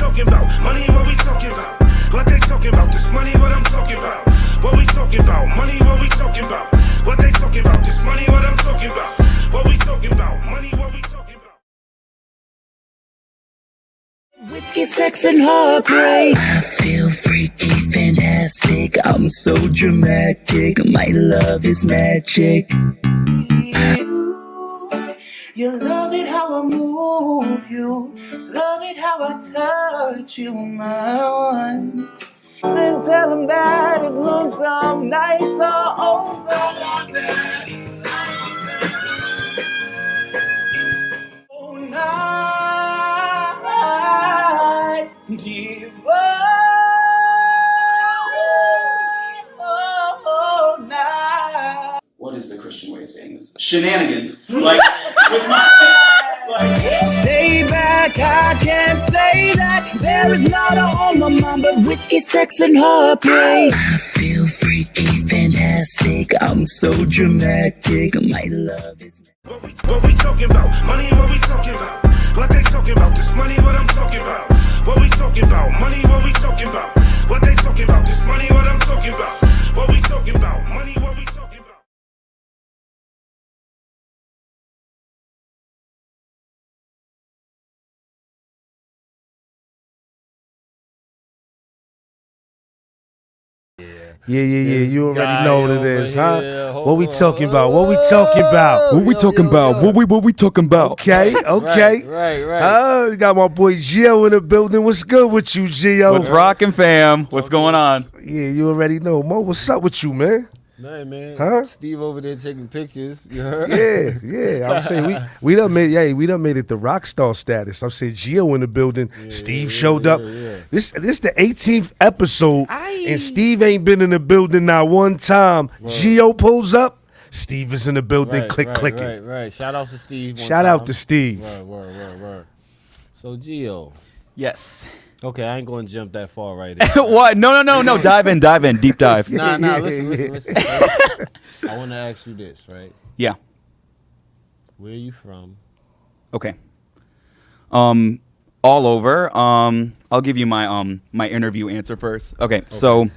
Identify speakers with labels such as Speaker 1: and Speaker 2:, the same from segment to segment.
Speaker 1: talking about? Money, what we talking about? What they talking about? This money, what I'm talking about? What we talking about? Money, what we talking about? What they talking about? This money, what I'm talking about? What we talking about? Money, what we talking about?
Speaker 2: Whiskey, sex, and heartbreak. I feel freaky, fantastic. I'm so dramatic. My love is magic.
Speaker 3: You love it how I move you. Love it how I touch you, my one. Then tell him that his lonesome nights are over. Oh, night, give oh, night.
Speaker 4: What is the Christian way of saying this? Shenanigans. Like, with my,
Speaker 2: Stay back, I can't say that. There is not on my mind but whiskey, sex, and heartbreak. I feel freaky, fantastic. I'm so dramatic. My love is...
Speaker 1: What we talking about? Money, what we talking about? What they talking about? This money, what I'm talking about? What we talking about? Money, what we talking about? What they talking about? This money, what I'm talking about? What we talking about? Money, what we talking about?
Speaker 5: Yeah. You already know what it is, huh? What we talking about? What we talking about?
Speaker 6: What we talking about? What we talking about?
Speaker 5: Okay.
Speaker 7: Right.
Speaker 5: Oh, got my boy Gio in the building. What's good with you, Gio?
Speaker 6: What's rockin', fam? What's going on?
Speaker 5: Yeah, you already know. Mo, what's up with you, man?
Speaker 7: Nothing, man.
Speaker 5: Huh?
Speaker 7: Steve over there taking pictures. You heard?
Speaker 5: Yeah. I'm saying we done made it the rock star status. I'm saying Gio in the building. Steve showed up. This the 18th episode, and Steve ain't been in the building not one time.
Speaker 7: Word.
Speaker 5: Gio pulls up. Steve is in the building. Clicking.
Speaker 7: Right. Shout out to Steve.
Speaker 5: Shout out to Steve.
Speaker 7: Word. So Gio.
Speaker 6: Yes.
Speaker 7: Okay, I ain't going to jump that far right in.
Speaker 6: What? No. Dive in. Deep dive.
Speaker 7: Nah, listen. I want to ask you this, right?
Speaker 6: Yeah.
Speaker 7: Where are you from?
Speaker 6: Okay. All over. I'll give you my my interview answer first. Okay. So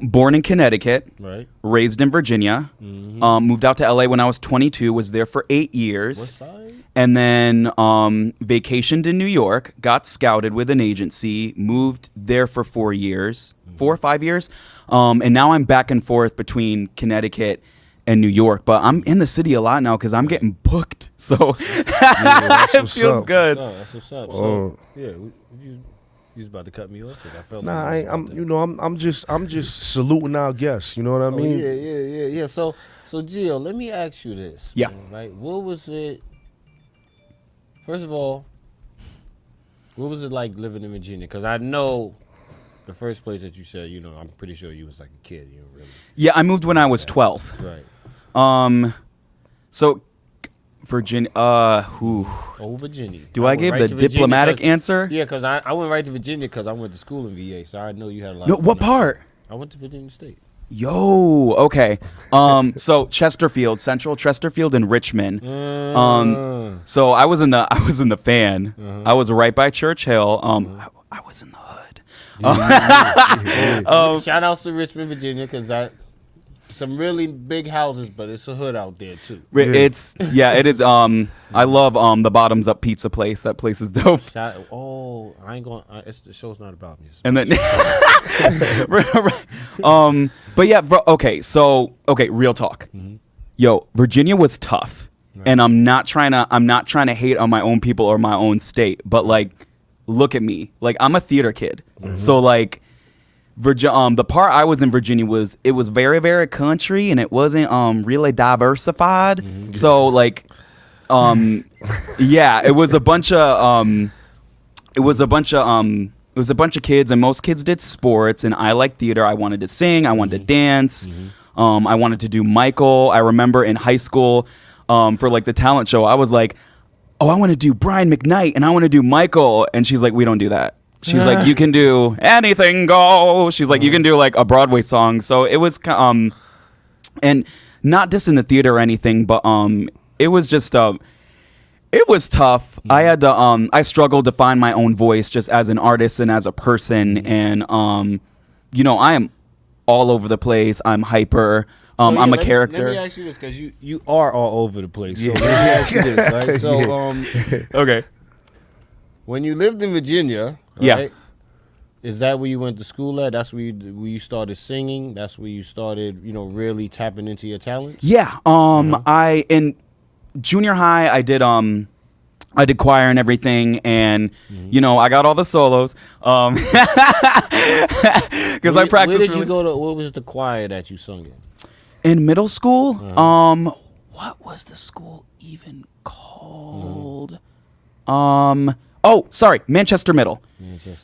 Speaker 6: born in Connecticut,
Speaker 7: right?
Speaker 6: Raised in Virginia.
Speaker 7: Mm-hmm.
Speaker 6: Moved out to LA when I was 22, was there for 8 years.
Speaker 7: What side?
Speaker 6: And then vacationed in New York, got scouted with an agency, moved there for 4 years, 4 or 5 years. And now I'm back and forth between Connecticut and New York. But I'm in the city a lot now because I'm getting booked. So it feels good.
Speaker 7: That's what's up. So, you was about to cut me off because I felt
Speaker 5: I'm just saluting our guests. You know what I mean?
Speaker 7: Yeah. So Gio, let me ask you this.
Speaker 6: Yeah.
Speaker 7: Man, right? What was it? First of all, what was it like living in Virginia? Because I know the first place that you said, I'm pretty sure you was like a kid. Really.
Speaker 6: Yeah, I moved when I was 12.
Speaker 7: Right.
Speaker 6: So Virginia.
Speaker 7: Virginia.
Speaker 6: Do I give the diplomatic answer?
Speaker 7: Yeah, because I went right to Virginia because I went to school in VA, so I know you had a lot.
Speaker 6: No, what part?
Speaker 7: I went to Virginia State.
Speaker 6: Yo, okay. So Chesterfield, Central Chesterfield in Richmond. So I was in the fan. I was right by Church Hill. I was in the hood.
Speaker 7: Shout outs to Richmond, Virginia, because some really big houses, but it's a hood out there too.
Speaker 6: It is. I love the Bottoms Up Pizza place. That place is dope.
Speaker 7: I ain't going. The show's not about me.
Speaker 6: And then, but yeah, bro, okay. So real talk.
Speaker 7: Mm-hmm.
Speaker 6: Yo, Virginia was tough, and I'm not trying to hate on my own people or my own state, but like, look at me. Like, I'm a theater kid, so like. The part I was in Virginia was very, very country, and it wasn't really diversified. Mm-hmm. So like, it was a bunch of kids, and most kids did sports, and I liked theater. I wanted to sing, I wanted to dance, I wanted to do Michael. I remember in high school, for like the talent show, I was like, oh, I want to do Brian McKnight, and I want to do Michael, and she's like, we don't do that. She's like, you can do anything go. She's like, you can do like a Broadway song. So it was, and not just in the theater or anything, but it was just, It was tough. I had to I struggled to find my own voice just as an artist and as a person, and you know, I am all over the place. I'm hyper. I'm a character.
Speaker 7: Let me ask you this, because you are all over the place. So let me ask you this, right? So
Speaker 6: Okay.
Speaker 7: when you lived in Virginia,
Speaker 6: Yeah.
Speaker 7: right? Is that where you went to school at? That's where you started singing? That's where you started, you know, really tapping into your talents?
Speaker 6: Yeah. I in junior high I did choir and everything, and you know, I got all the solos because I practiced.
Speaker 7: Where did you go to? What was the choir that you sung
Speaker 6: in middle school? What was the school even called? Oh, sorry, Manchester Middle.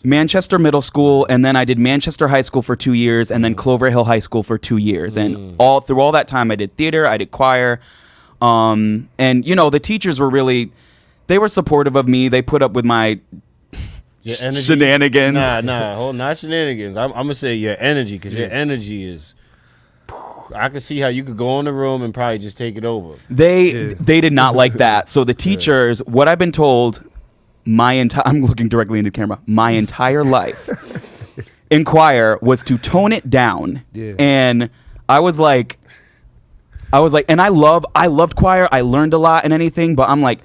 Speaker 6: Manchester Middle School, and then I did Manchester High School for 2 years, and then Clover Hill High School for 2 years, and through all that time I did theater, I did choir, and you know, the teachers were really, they were supportive of me. They put up with my shenanigans.
Speaker 7: Not shenanigans. I'm gonna say your energy, because your energy is. I could see how you could go in the room and probably just take it over.
Speaker 6: They did not like that. So the teachers, what I've been told, I'm looking directly into the camera. My entire life in choir was to tone it down, and I was like, and I loved choir. I learned a lot and anything, but I'm like,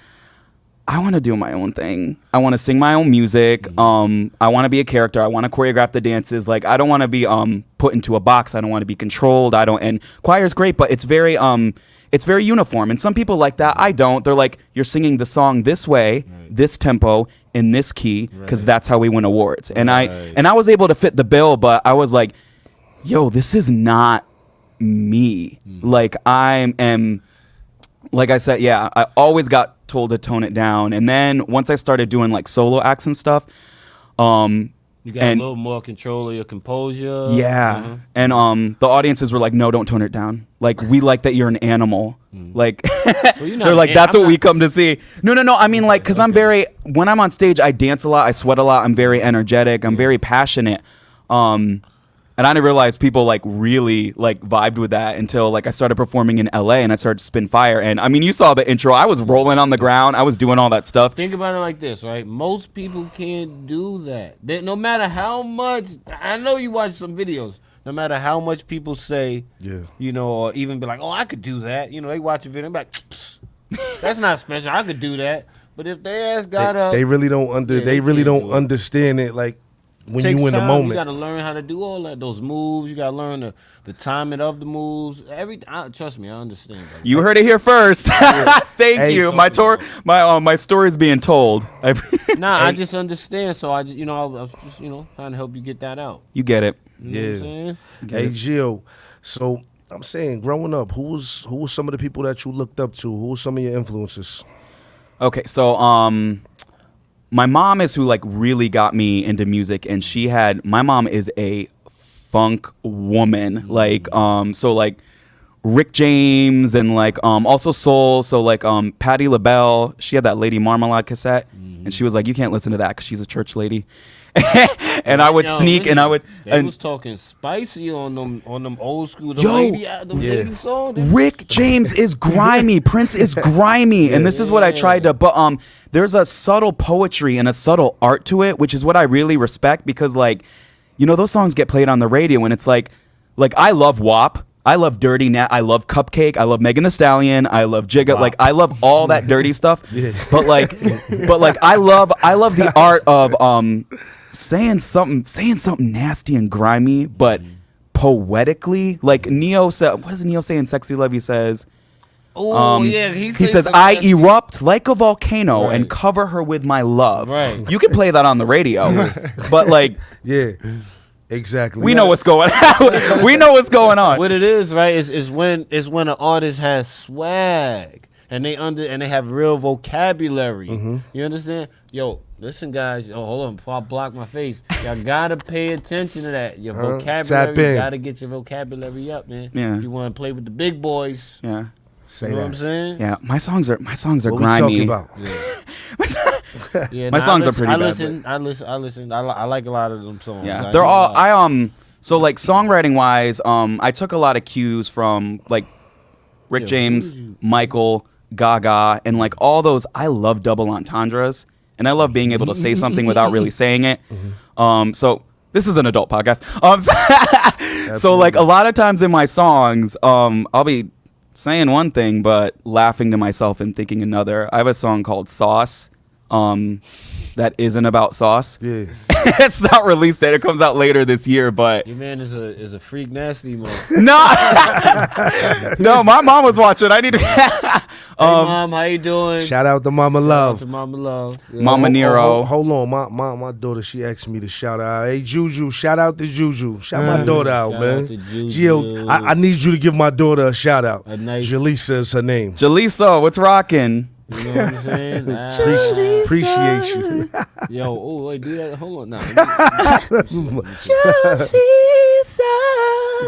Speaker 6: I want to do my own thing. I want to sing my own music. I want to be a character. I want to choreograph the dances. Like, I don't want to be put into a box. I don't want to be controlled. And choir is great, but it's very uniform. And some people like that. I don't. They're like, you're singing the song this way, this tempo, in this key, because that's how we win awards. And I was able to fit the bill, but I was like, yo, this is not me. Like, I am, like I said, I always got told to tone it down, and then once I started doing like solo acts and stuff,
Speaker 7: you got a little more control of your composure.
Speaker 6: And the audiences were like, no, don't tone it down, like, we like that you're an animal. Like, they're like, that's what we come to see. No, I mean, like, because I'm very, when I'm on stage, I dance a lot, I sweat a lot, I'm very energetic, I'm very passionate, and I didn't realize people like really like vibed with that until like I started performing in LA and I started to spin fire. And I mean, you saw the intro. I was rolling on the ground. I was doing all that stuff.
Speaker 7: Think about it like this, right? Most people can't do that. No matter how much, I know you watch some videos, no matter how much people say, you know, or even be like, oh, I could do that. You know, they watch a video and be like, psst, that's not special. I could do that. But if they ass got up,
Speaker 5: they really don't understand it. Like, when you in the moment,
Speaker 7: you got to learn how to do all that. Those moves, you got to learn the timing of the moves. Trust me, I understand. Bro.
Speaker 6: You heard it here first. Thank you. My story's being told.
Speaker 7: I just understand. So I was just trying to help you get that out.
Speaker 6: You get it.
Speaker 7: You know what I'm saying?
Speaker 5: Hey, Gio. So I'm saying, growing up, who was some of the people that you looked up to? Who were some of your influences?
Speaker 6: Okay, so my mom is who like really got me into music, and my mom is a funk woman, like so like Rick James and like also soul, so like Patti LaBelle. She had that Lady Marmalade cassette, and she was like, you can't listen to that because she's a church lady. And I would sneak, and I would.
Speaker 7: They was talking spicy on them old school. Lady songs.
Speaker 6: Rick James is grimy. Prince is grimy, and this is what I tried to. But there's a subtle poetry and a subtle art to it, which is what I really respect, because like, you know, those songs get played on the radio, and it's like I love WAP. I love Dirty Nat. I love Cupcake. I love Megan Thee Stallion. I love Jigga. Wow. Like, I love all that dirty stuff. But like I love the art of saying something nasty and grimy, but poetically. Like Neo said, what does Neo say in Sexy Love? He says, he says, I erupt like a volcano and cover her with my love. Right. You can play that on the radio, but like,
Speaker 5: exactly.
Speaker 6: We know what's going on. We know what's going on.
Speaker 7: What it is, right, is when an artist has swag and they have real vocabulary. You understand? Yo, listen, guys. Oh, hold on, before I block my face, y'all gotta pay attention to that. Your vocabulary, you gotta get your vocabulary up, man. Yeah. If you want to play with the big boys. Yeah.
Speaker 5: Say
Speaker 7: you know what I'm saying?
Speaker 6: Yeah, my songs are
Speaker 5: what
Speaker 6: grimy.
Speaker 5: We talking about?
Speaker 6: My songs are pretty bad.
Speaker 7: I listen. I like a lot of them songs.
Speaker 6: Yeah, they're all. So like songwriting wise, I took a lot of cues from like Rick James, Michael, Gaga, and like all those. I love double entendres, and I love being able to say something without really saying it. So this is an adult podcast. So like a lot of times in my songs, I'll be saying one thing but laughing to myself and thinking another. I have a song called Sauce. That isn't about sauce.
Speaker 5: Yeah.
Speaker 6: It's not released yet. It comes out later this year, but
Speaker 7: Your man is a freak nasty mode.
Speaker 6: no, no. My mom was watching. I need to.
Speaker 7: Hey, Mom, how you doing?
Speaker 5: Shout out to Mama Love.
Speaker 7: To Mama Love. Yeah.
Speaker 6: Mama Nero.
Speaker 5: Hold on, my daughter, she asked me to shout out. Hey, Juju, shout out to Juju. Shout my daughter out,
Speaker 7: Shout
Speaker 5: man.
Speaker 7: out to Juju.
Speaker 5: Gio, I need you to give my daughter a shout out.
Speaker 7: A nice-
Speaker 5: Jaleesa is her name.
Speaker 6: Jaleesa, what's rocking?
Speaker 7: You know what I'm saying?
Speaker 5: Appreciate you.
Speaker 7: Yo, oh wait, do that. Hold on, now.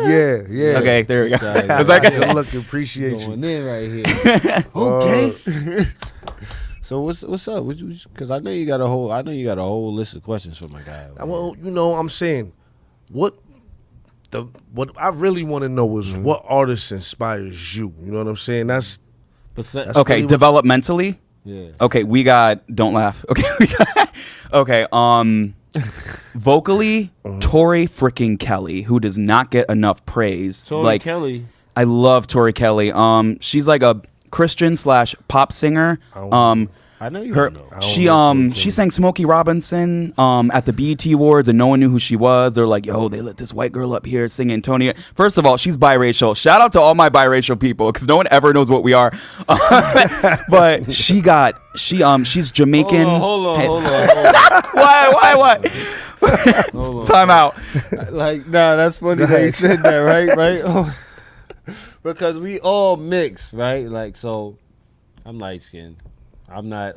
Speaker 5: Yeah.
Speaker 6: Okay, there we go.
Speaker 7: This guy-
Speaker 6: It's like
Speaker 5: Good look, appreciate you.
Speaker 7: Going in right here.
Speaker 5: Okay.
Speaker 7: So what's up? Because I know you got a whole list of questions for my guy.
Speaker 5: Well, you know, I'm saying, what I really want to know is what artist inspires you. You know what I'm saying? That's
Speaker 6: okay,
Speaker 5: really what-
Speaker 6: developmentally.
Speaker 7: Yeah.
Speaker 6: Okay, we got. Don't laugh. Okay, okay. Vocally, Tori freaking Kelly, who does not get enough praise.
Speaker 7: Tori
Speaker 6: like
Speaker 7: Kelly.
Speaker 6: I love Tori Kelly. She's like a Christian / pop singer.
Speaker 7: I know you
Speaker 6: Her
Speaker 7: know.
Speaker 6: she sang Smokey Robinson at the BET Awards, and no one knew who she was. They're like, yo, they let this white girl up here sing Antonia. First of all, she's biracial. Shout out to all my biracial people, because no one ever knows what we are. But she's Jamaican.
Speaker 7: Hold on.
Speaker 6: Why?
Speaker 7: Hold on.
Speaker 6: Time out.
Speaker 7: Like, nah, that's funny that you said that, right? Oh. Because we all mix, right? Like, so I'm light skinned. I'm not,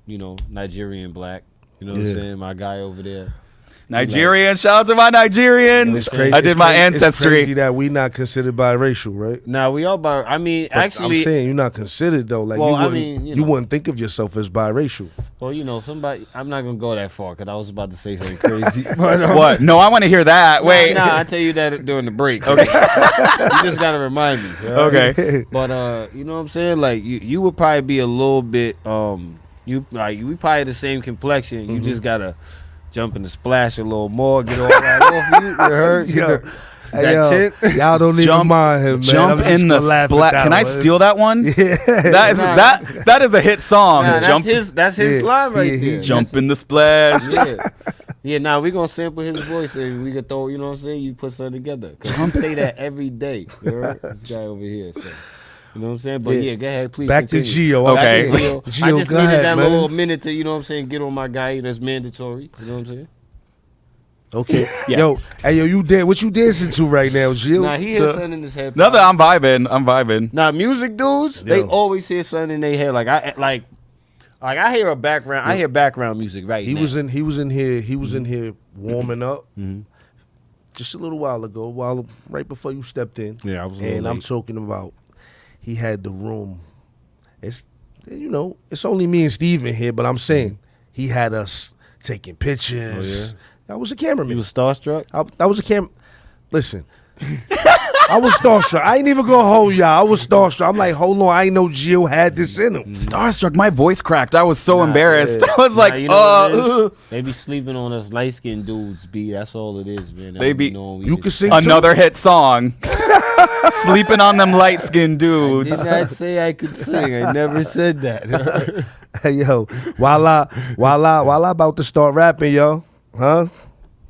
Speaker 7: Nigerian black. You know what I'm saying? My guy over there.
Speaker 6: Nigerian. Shout out to my Nigerians.
Speaker 5: It's crazy.
Speaker 6: I did my
Speaker 5: It's crazy
Speaker 6: ancestry.
Speaker 5: that we not considered biracial, right?
Speaker 7: Nah, we all by. I mean,
Speaker 5: But
Speaker 7: actually,
Speaker 5: I'm saying you're not considered though. Like
Speaker 7: Well,
Speaker 5: you
Speaker 7: I
Speaker 5: wouldn't,
Speaker 7: mean, you
Speaker 5: you
Speaker 7: know.
Speaker 5: wouldn't think of yourself as biracial.
Speaker 7: well, somebody. I'm not gonna go that far because I was about to say something crazy. But,
Speaker 6: What? No, I want to hear that. Wait.
Speaker 7: Nah, I tell you that during the break. Okay. You just gotta remind me.
Speaker 6: Okay.
Speaker 7: But you know what I'm saying? Like you would probably be a little bit we probably the same complexion. You just gotta jump in the splash a little more, get all that off you. You heard?
Speaker 5: Yo,
Speaker 7: That tip.
Speaker 5: y'all don't even mind him, man.
Speaker 6: Jump
Speaker 5: I'm just
Speaker 6: in the
Speaker 5: gonna laugh at
Speaker 6: splat.
Speaker 5: that
Speaker 6: Can I
Speaker 5: one.
Speaker 6: steal that one?
Speaker 5: Yeah.
Speaker 6: That is a hit song.
Speaker 7: Nah,
Speaker 6: Jump
Speaker 7: that's his
Speaker 5: Yeah,
Speaker 7: line right
Speaker 5: yeah,
Speaker 7: there.
Speaker 6: jump in the splash.
Speaker 7: Yeah, now we gonna sample his voice and we could throw, you know what I'm saying? You put something together. Cause I'm say that every day. You heard? This guy over here. So, you know what I'm saying? But yeah, go ahead, please.
Speaker 5: Back
Speaker 7: continue.
Speaker 5: to Gio.
Speaker 6: Okay.
Speaker 7: Back to Gio.
Speaker 5: Gio,
Speaker 7: I just
Speaker 5: go
Speaker 7: needed
Speaker 5: ahead,
Speaker 7: that
Speaker 5: man.
Speaker 7: little minute to, you know what I'm saying, get on my guy. That's mandatory. You know what I'm saying?
Speaker 5: Okay.
Speaker 6: Yeah.
Speaker 5: Yo, you did what you dancing to right now, Gio?
Speaker 7: Nah, he hears something in his head.
Speaker 6: No, I'm vibing.
Speaker 7: Now, music dudes, they
Speaker 5: Yo.
Speaker 7: always hear something in their head. Like I hear a background. I hear background music right
Speaker 5: He
Speaker 7: now.
Speaker 5: was in here warming up just a little while ago, right before you stepped in.
Speaker 7: Yeah, I was a little
Speaker 5: And I'm
Speaker 7: late.
Speaker 5: talking about he had the room. It's it's only me and Steve in here, but I'm saying he had us taking pictures. I was a cameraman.
Speaker 7: You was starstruck?
Speaker 5: I was a cam. Listen, I was starstruck. I ain't even gonna hold y'all. I was starstruck. I'm like, hold on, I ain't know Gio had this in him.
Speaker 6: Starstruck. My voice cracked. I was so embarrassed.
Speaker 5: yeah.
Speaker 6: I was like,
Speaker 7: you know what it is? They be sleeping on us light skinned dudes, B. That's all it is, man.
Speaker 6: They be-
Speaker 5: You can sing
Speaker 6: another hit song. Sleeping on them light skinned dudes.
Speaker 7: Did not say I could sing. I never said that.
Speaker 5: Hey yo, while I about to start rapping, yo, huh?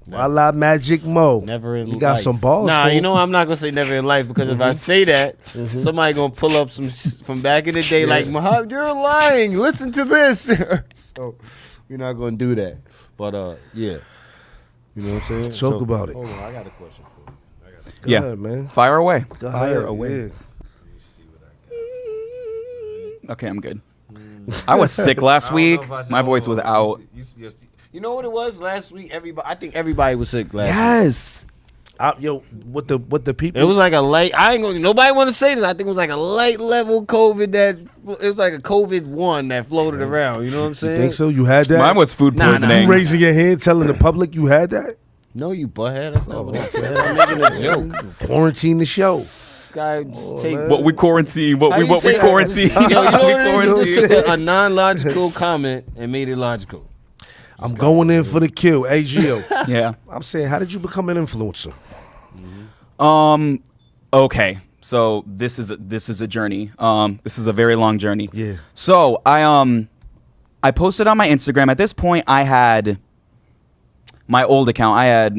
Speaker 5: While I Magic Mo,
Speaker 7: Never in
Speaker 5: you got
Speaker 7: life.
Speaker 5: some balls.
Speaker 7: Nah,
Speaker 5: fool.
Speaker 7: you know I'm not gonna say never in life because if I say that, somebody gonna pull up some from back in the day like Muhammad, you're lying. Listen to this. So we're not gonna do that. But yeah, you know what I'm saying.
Speaker 5: Talk about it.
Speaker 7: Hold on, I got a question for you.
Speaker 5: Go
Speaker 6: Yeah.
Speaker 5: ahead, man.
Speaker 6: Fire away.
Speaker 5: Go
Speaker 6: Fire
Speaker 5: ahead,
Speaker 6: away.
Speaker 5: yeah.
Speaker 6: Okay, I'm good. I was sick last week. My voice was out.
Speaker 7: You know what it was last week? I think everybody was sick last week.
Speaker 6: Yes.
Speaker 5: Yo, what the people?
Speaker 7: It was like a light. Nobody want to say this. I think it was like a light level COVID it was like a COVID-1 that floated around. You know what I'm saying?
Speaker 5: think so? You had that?
Speaker 6: Mine was food
Speaker 7: Nah, nah.
Speaker 6: poisoning.
Speaker 5: You raising your hand, telling the public you had that?
Speaker 7: No, you butthead. That's not what I said. I'm making a joke.
Speaker 5: Quarantine the show.
Speaker 7: guy take.
Speaker 5: man.
Speaker 6: What we quarantine? What
Speaker 7: How
Speaker 6: we
Speaker 7: you
Speaker 6: what we
Speaker 7: take-
Speaker 6: quarantine?
Speaker 7: Yo, you know what it is?
Speaker 6: quarantine.
Speaker 7: He just took a non-logical comment and made it logical.
Speaker 5: I'm going in for the kill. Hey, Gio.
Speaker 6: Yeah.
Speaker 5: I'm saying, how did you become an influencer?
Speaker 6: Okay. So this is a journey. This is a very long journey.
Speaker 5: Yeah.
Speaker 6: So I posted on my Instagram. At this point, I had my old account. I had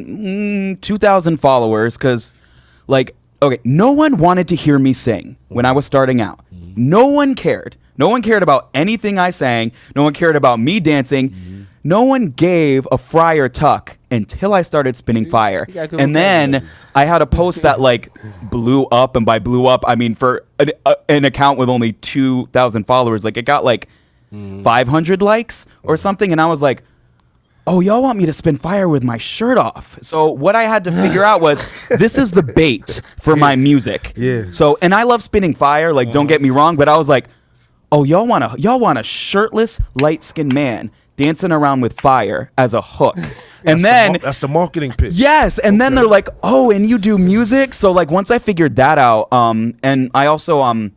Speaker 6: 2,000 followers because, like, okay, no one wanted to hear me sing when I was starting out. No one cared. No one cared about anything I sang. No one cared about me dancing. No one gave a Friar Tuck until I started spinning fire. And then I had a post that like blew up, and by blew up, I mean for an account with only 2,000 followers, like it got like 500 likes or something. And I was like, oh, y'all want me to spin fire with my shirt off. So what I had to figure out was this is the bait for my music.
Speaker 5: Yeah.
Speaker 6: So, and I love spinning fire, like don't get me wrong, but I was like, oh, y'all want a shirtless, light-skinned man dancing around with fire as a hook. And then
Speaker 5: that's the marketing pitch.
Speaker 6: yes, and then they're like, oh, and you do music? So like once I figured that out, and I also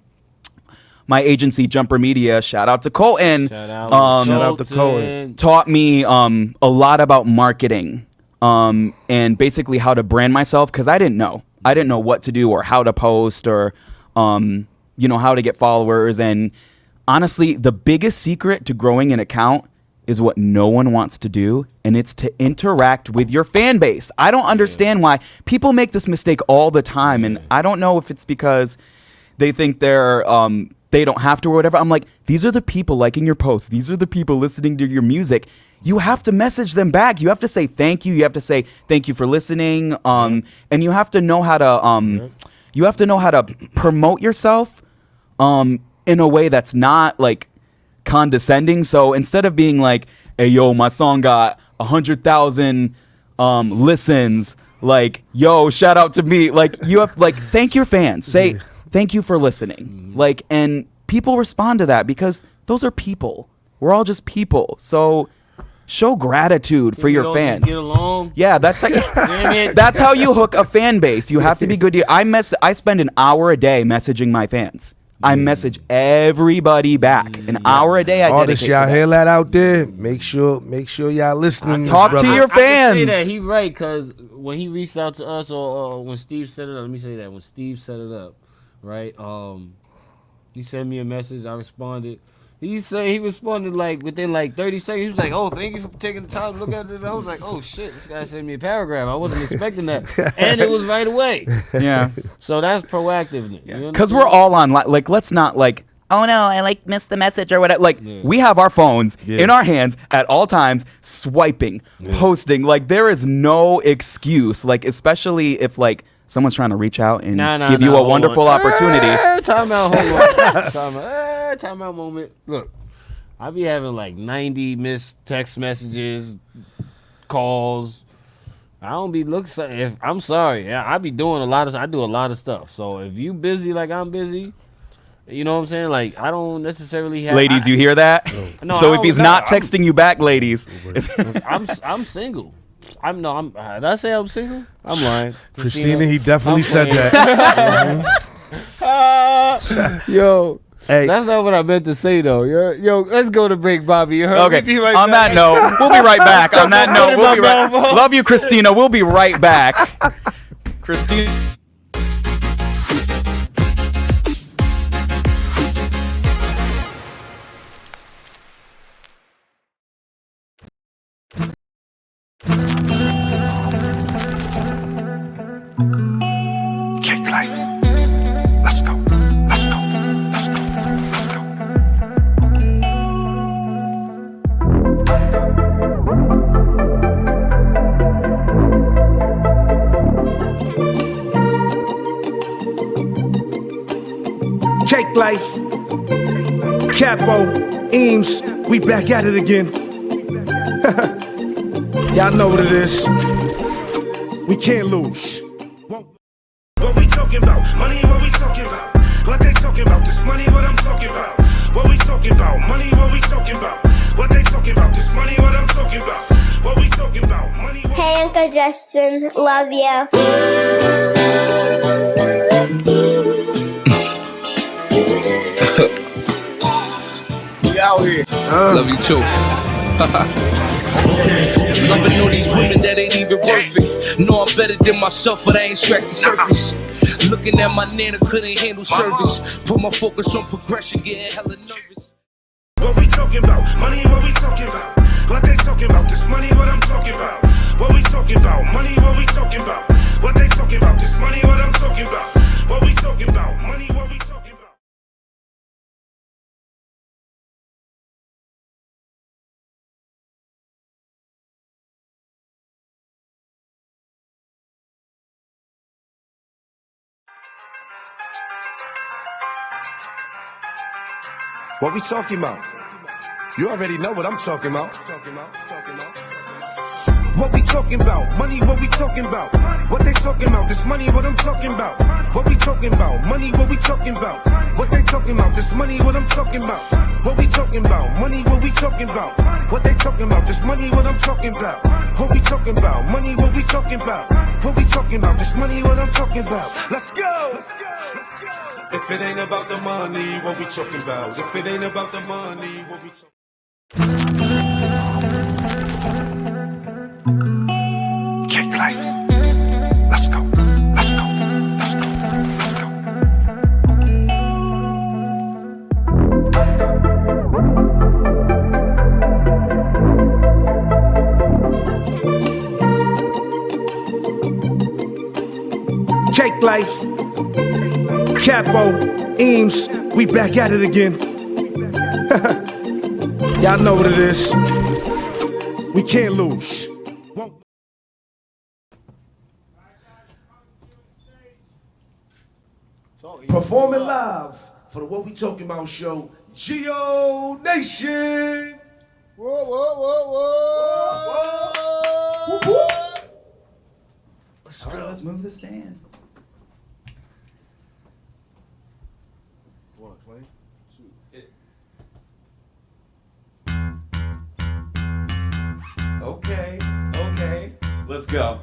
Speaker 6: my agency Jumper Media, shout out to Colton.
Speaker 7: Shout out
Speaker 5: to Cohen.
Speaker 6: Taught me a lot about marketing and basically how to brand myself, because I didn't know what to do or how to post or how to get followers. And honestly, the biggest secret to growing an account is what no one wants to do, and it's to interact with your fan base. I don't understand why people make this mistake all the time, and I don't know if it's because they think they don't have to or whatever. I'm like, these are the people liking your posts. These are the people listening to your music. You have to message them back. You have to say thank you. You have to say thank you for listening. And you have to know how to promote yourself in a way that's not like condescending. So instead of being like, hey yo, my song got 100,000 listens, like, yo, shout out to me, like, you have like thank your fans. Say thank you for listening. Like, and people respond to that because those are people. We're all just people. So show gratitude for your fans.
Speaker 7: Get along.
Speaker 6: Yeah, that's how
Speaker 7: Damn it.
Speaker 6: that's how you hook a fan base. You have to be good to I spend an hour a day messaging my fans. I message everybody back. An hour a day I
Speaker 5: Artists,
Speaker 6: dedicate to
Speaker 5: y'all
Speaker 6: that.
Speaker 5: hear that out there? Make sure y'all listening. to
Speaker 6: Talk
Speaker 5: this
Speaker 6: to
Speaker 5: brother.
Speaker 6: your
Speaker 7: I can say
Speaker 6: fans.
Speaker 7: that he right, because when he reached out to us or when Steve set it up, let me say that when Steve set it up, right? He sent me a message. I responded. He said he responded like within like 30 seconds. He was like, "Oh, thank you for taking the time to look at it." I was like, "Oh shit, this guy sent me a paragraph. I wasn't expecting that," and it was right away.
Speaker 6: Yeah.
Speaker 7: So that's proactiveness. You
Speaker 6: Because
Speaker 7: understand?
Speaker 6: we're all on, like, let's not, like, oh, no, I, like, missed the message or whatever. Like, we have our phones in our hands at all times, swiping, posting. Like, there is no excuse. Like, especially if, like, someone's trying to reach out and give you a
Speaker 7: hold
Speaker 6: wonderful
Speaker 7: on.
Speaker 6: opportunity.
Speaker 7: Time out, hold on. Time out moment. Look, I be having like 90 missed text messages, calls. I don't be if I'm sorry. I be doing I do a lot of stuff. So if you busy like I'm busy, you know what I'm saying? Like, I don't necessarily have.
Speaker 6: Ladies, you hear that?
Speaker 7: No,
Speaker 6: So if
Speaker 7: I
Speaker 6: he's
Speaker 7: don't-
Speaker 6: not
Speaker 7: no,
Speaker 6: texting you back, ladies,
Speaker 7: I'm single. Did I say I'm single? I'm lying.
Speaker 5: Christina, he definitely
Speaker 7: I'm
Speaker 5: said
Speaker 7: playing.
Speaker 5: that.
Speaker 7: Yo.
Speaker 5: Hey,
Speaker 7: That's not what I meant to say though. Yo, let's go to break, Bobby. You heard
Speaker 6: okay.
Speaker 7: me? Be right
Speaker 6: On
Speaker 7: back.
Speaker 6: that note, we'll be right back. On that note, we'll be right.
Speaker 7: Put him up,
Speaker 6: Love you, Christina. We'll be right back. Christina.
Speaker 1: Cake life. Let's go. Let's go. Let's go. Let's go. Cake life. Capo. Eames. We back at it again. Y'all know what it is. We can't lose. What we talking about? Money, what we talking about? What they talking about? This money, what I'm talking about? What we talking about? Money, what we talking about? What they talking about? This money, what I'm talking about? What we talking about? Money, what
Speaker 8: Hey, Uncle Justin, love you. We out here.
Speaker 9: Love you too. Loving all these women that ain't even worth it. Know I'm better than myself, but I ain't scratched the surface. Looking at my nana, couldn't handle service. Put my focus on progression, getting hella nervous.
Speaker 1: What we talking about? Money, what we talking about? What they talking about? This money, what I'm talking about? What we talking about? Money, what we talking about? What they talking about? This money, what I'm talking about? What we talking about? Money, what we talking about? What we talking about? You already know what I'm talking about. What we talking about? Money, what we talking about? What they talking about? This money, what I'm talking about? What we talking about? Money, what we talking about? What they talking about? This money, what I'm talking about? What we talking about? Money, what we talking about? What they talking about? This money, what I'm talking about? What we talking about? Money, what we talking about? What we talking about? This money, what I'm talking about? Let's go! If it ain't about the money, what we talking about? If it ain't about the money, what we talking Cake life. Let's go. Let's go. Let's go. Let's go. Cake life. Capo, Eames, we back at it again. Y'all know what it is. We can't lose. Performing live for the What We Talking About show, Geo Nation.
Speaker 8: Whoa, whoa, whoa, whoa.
Speaker 1: Whoop, whoop.
Speaker 2: Let's go. Let's move the stand.
Speaker 8: 1, play. 2.
Speaker 6: Okay. Let's go.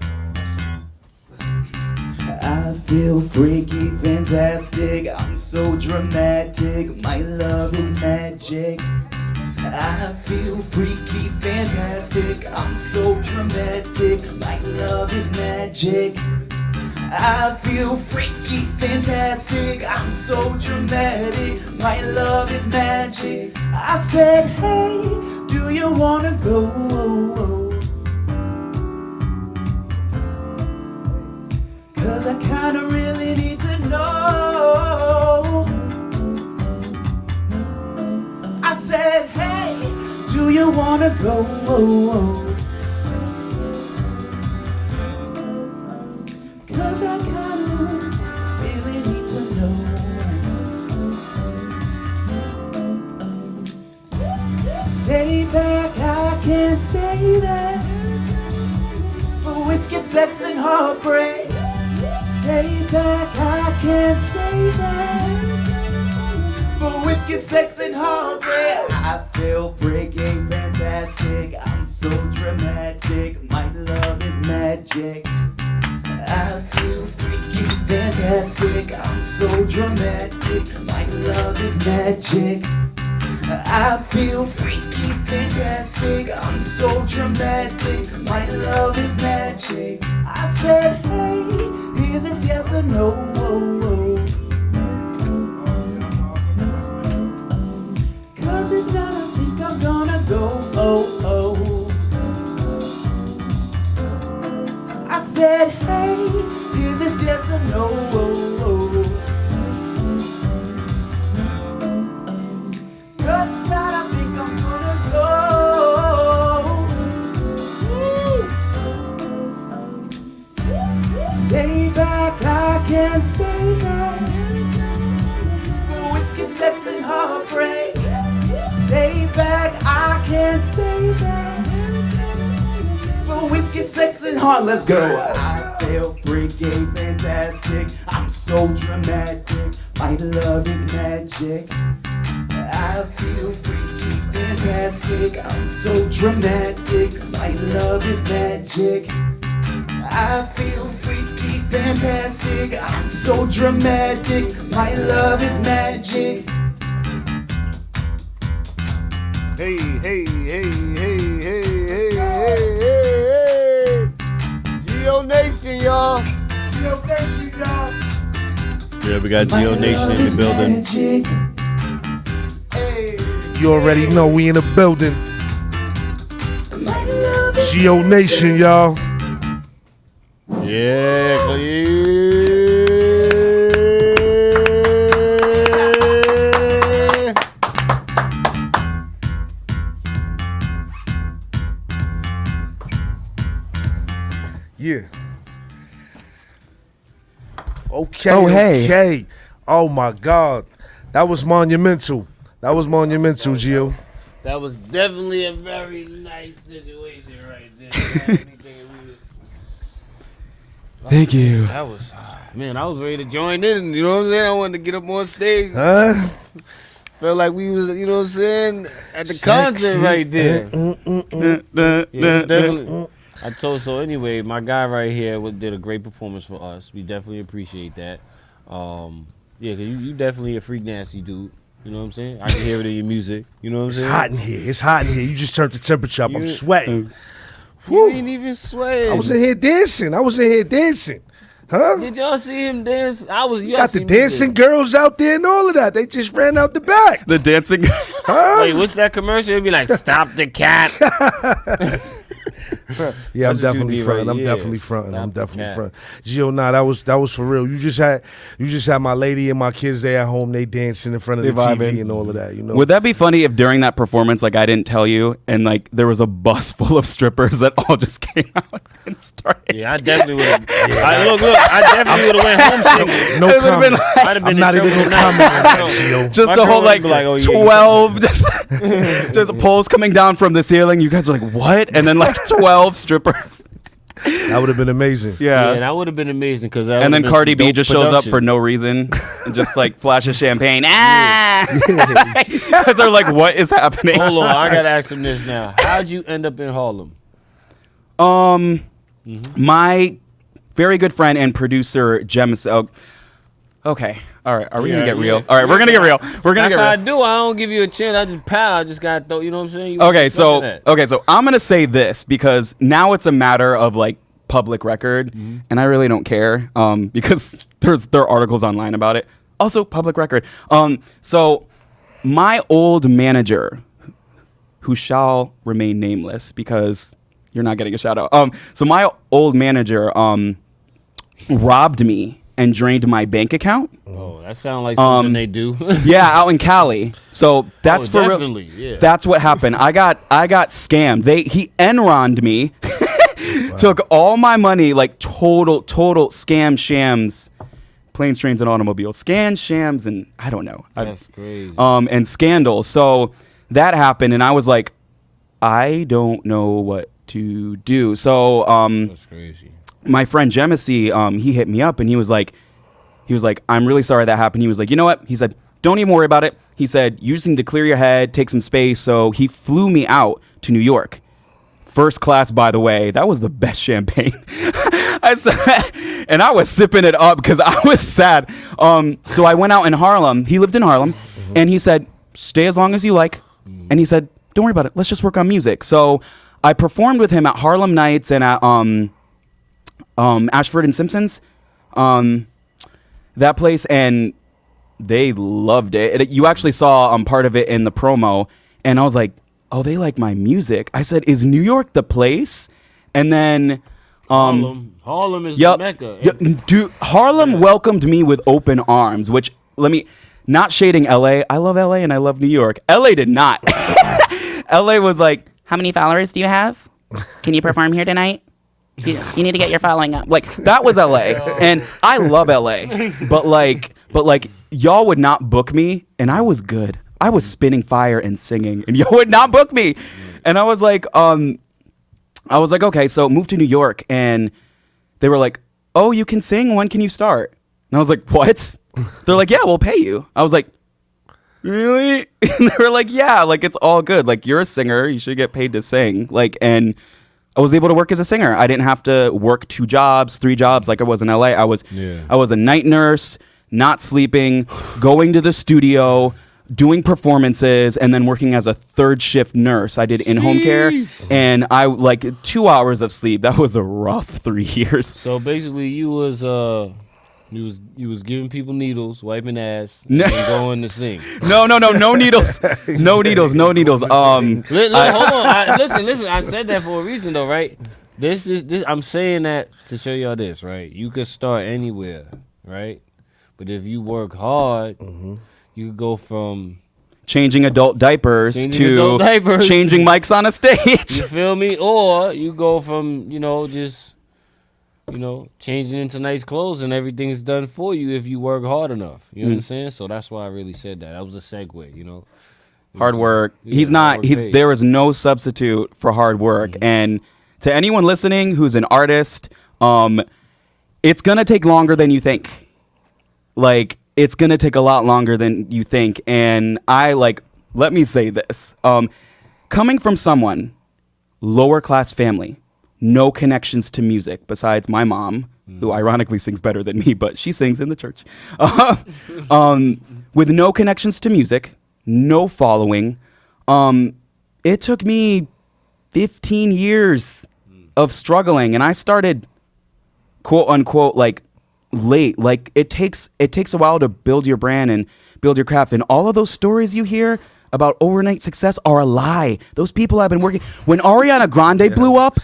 Speaker 2: I feel freaky, fantastic. I'm so dramatic. My love is magic. I feel freaky, fantastic. I'm so dramatic. My love is magic. I feel freaky, fantastic. I'm so dramatic. My love is magic. I said, hey, do you wanna go? Cause I kinda really need to know. I said, hey, do you wanna go? Cause I kinda really need to know. Stay back, I can't say that. For whiskey, sex, and heartbreak. Stay back, I can't say that. For whiskey, sex, and heartbreak. I feel freaking fantastic. I'm so dramatic. My love is magic. I feel freaky, fantastic. I'm so dramatic. My love is magic. I feel freaky, fantastic. I'm so dramatic. My love is magic. I said, hey, is this yes or no? Cause if not, I think I'm gonna go. I said, hey, is this yes or no? Cause if not, I think I'm gonna go. Stay back, I can't say that. For whiskey, sex, and heartbreak. Stay back, I can't say that. For whiskey, sex, and heart, let's go. I feel freaky, fantastic. I'm so dramatic. My love is magic. I feel freaky, fantastic. I'm so dramatic. My love is magic. I feel freaky, fantastic. I'm so dramatic. My love is magic.
Speaker 7: Hey, hey, hey, hey, hey, hey, hey, hey. Geo Nation, y'all.
Speaker 5: Geo Nation, y'all.
Speaker 7: Yeah, we got Geo Nation in the building.
Speaker 5: You already know we in the building. Geo Nation, y'all.
Speaker 7: Yeah,
Speaker 5: Yeah. Okay.
Speaker 6: Oh, hey.
Speaker 5: Okay. Oh my God. That was monumental. That was monumental, Gio.
Speaker 7: that was definitely a very nice situation right there.
Speaker 6: Thank you.
Speaker 7: That was, man, I was ready to join in. You know what I'm saying? I wanted to get up on stage.
Speaker 5: Huh?
Speaker 7: Felt like we was, you know what I'm saying, at the concert right there. Yeah, it's definitely. I told so anyway. My guy right here did a great performance for us. We definitely appreciate that. Yeah, cause you definitely a freak nasty dude. You know what I'm saying? I can hear it in your music. You know what I'm
Speaker 5: It's
Speaker 7: saying?
Speaker 5: hot in here. It's hot in here. You just turned the temperature up. I'm sweating.
Speaker 7: You ain't even sweating.
Speaker 5: I was in here dancing. Huh?
Speaker 7: Did y'all see him dance?
Speaker 5: You got the dancing girls out there and all of that. They just ran out the back.
Speaker 6: The dancing.
Speaker 5: Huh?
Speaker 7: Wait, what's that commercial? It'd be like, "Stop the cat."
Speaker 5: Yeah, I'm
Speaker 7: That's what you
Speaker 5: definitely
Speaker 7: be
Speaker 5: fronting.
Speaker 7: right,
Speaker 5: I'm
Speaker 7: yeah.
Speaker 5: definitely fronting. I'm
Speaker 7: Stop the
Speaker 5: definitely
Speaker 7: cat.
Speaker 5: fronting. Gio, nah, that was for real. You just had my lady and my kids there at home. They dancing in front of
Speaker 6: They
Speaker 5: the TV
Speaker 6: vibing.
Speaker 5: and all of that. You know.
Speaker 6: Would that be funny if during that performance, like I didn't tell you, and like there was a bus full of strippers that all just came out and started?
Speaker 7: Yeah, I definitely would have. Look, I definitely would have went home singing.
Speaker 5: No
Speaker 6: It would've been
Speaker 5: comment.
Speaker 6: like-
Speaker 7: I'd have been
Speaker 5: I'm not even gonna comment on that, Gio.
Speaker 6: Just
Speaker 7: My
Speaker 6: the
Speaker 7: girl
Speaker 6: whole
Speaker 7: would
Speaker 6: like,
Speaker 7: be like, "Oh, yeah, you
Speaker 6: 12 just poles coming down from the ceiling. You guys are like, what? And then like 12 strippers.
Speaker 5: That would have been amazing.
Speaker 7: Yeah,
Speaker 6: Yeah.
Speaker 7: that would have been amazing because.
Speaker 6: And then Cardi B just shows up for no reason and just like flashes champagne. Because they're like, what is happening?
Speaker 7: Hold on, I gotta ask him this now. How'd you end up in Harlem?
Speaker 6: My very good friend and producer, Gems. Oh, okay. All right. Are we going to get real? All right. We're going to get real. We're going to
Speaker 7: That's
Speaker 6: get
Speaker 7: how I
Speaker 6: real.
Speaker 7: do. I don't give you a chance. I just pow. I just gotta throw. You know what I'm saying? You
Speaker 6: Okay.
Speaker 7: touching
Speaker 6: So,
Speaker 7: that.
Speaker 6: I'm going to say this because now it's a matter of like public record and I really don't care because there are articles online about it. Also public record. So my old manager, who shall remain nameless because you're not getting a shout out. So my old manager robbed me and drained my bank account.
Speaker 7: Oh, that sounds like something they do.
Speaker 6: Yeah, out in Cali. So that's for real.
Speaker 7: definitely, yeah.
Speaker 6: That's what happened. I got scammed. He Enroned me, took all my money, like total scam shams, planes, trains, and automobiles, shams, and I don't know.
Speaker 7: That's crazy.
Speaker 6: And scandals. So that happened, and I was like, I don't know what to do. So
Speaker 7: That's crazy.
Speaker 6: my friend Jemisi, he hit me up and he was like, I'm really sorry that happened. He was like, you know what? He said, don't even worry about it. He said, you just need to clear your head, take some space. So he flew me out to New York. First class, by the way. That was the best champagne. And I was sipping it up because I was sad. So I went out in Harlem. He lived in Harlem. And he said, stay as long as you like. And he said, don't worry about it. Let's just work on music. So I performed with him at Harlem Nights and at Ashford and Simpsons, that place, and they loved it. You actually saw part of it in the promo, and I was like, oh, they like my music. I said, is New York the place? And then
Speaker 7: Harlem is the Mecca.
Speaker 6: dude, Harlem welcomed me with open arms, which not shading LA. I love LA and I love New York. LA did not. LA was like, how many followers do you have? Can you perform here tonight? You need to get your following up. Like, that was LA. And I love LA. But like y'all would not book me, and I was good. I was spinning fire and singing, and y'all would not book me. And I was like, okay, so move to New York, and they were like, oh, you can sing? When can you start? And I was like, what? They're like, yeah, we'll pay you. I was like, really? And they were like, yeah, like, it's all good. Like, you're a singer. You should get paid to sing. Like, and I was able to work as a singer. I didn't have to work 2 jobs, 3 jobs like I was in LA. I was a night nurse, not sleeping, going to the studio, doing performances and then working as a third shift nurse. I did in-home care, and I like 2 hours of sleep. That was a rough 3 years.
Speaker 7: So basically, you was giving people needles, wiping ass, and going to sing.
Speaker 6: No needles, no needles.
Speaker 7: Hold on, listen. I said that for a reason, though, right? This. I'm saying that to show y'all this, right? You could start anywhere, right? But if you work hard, you go from
Speaker 6: changing adult diapers to changing mics on a stage.
Speaker 7: You feel me? Or you go from changing into nice clothes and everything's done for you if you work hard enough. You know what I'm saying? So that's why I really said that. That was a segue,
Speaker 6: Hard work.
Speaker 7: Yeah,
Speaker 6: There is no substitute for hard work. And to anyone listening who's an artist, it's going to take longer than you think. Like, it's going to take a lot longer than you think. And let me say this. Coming from someone, lower class family, no connections to music besides my mom, who ironically sings better than me, but she sings in the church. With no connections to music, no following, it took me 15 years of struggling, and I started, quote unquote, like late. Like it takes a while to build your brand and build your craft, and all of those stories you hear about overnight success are a lie. Those people have been working. When Ariana Grande blew up,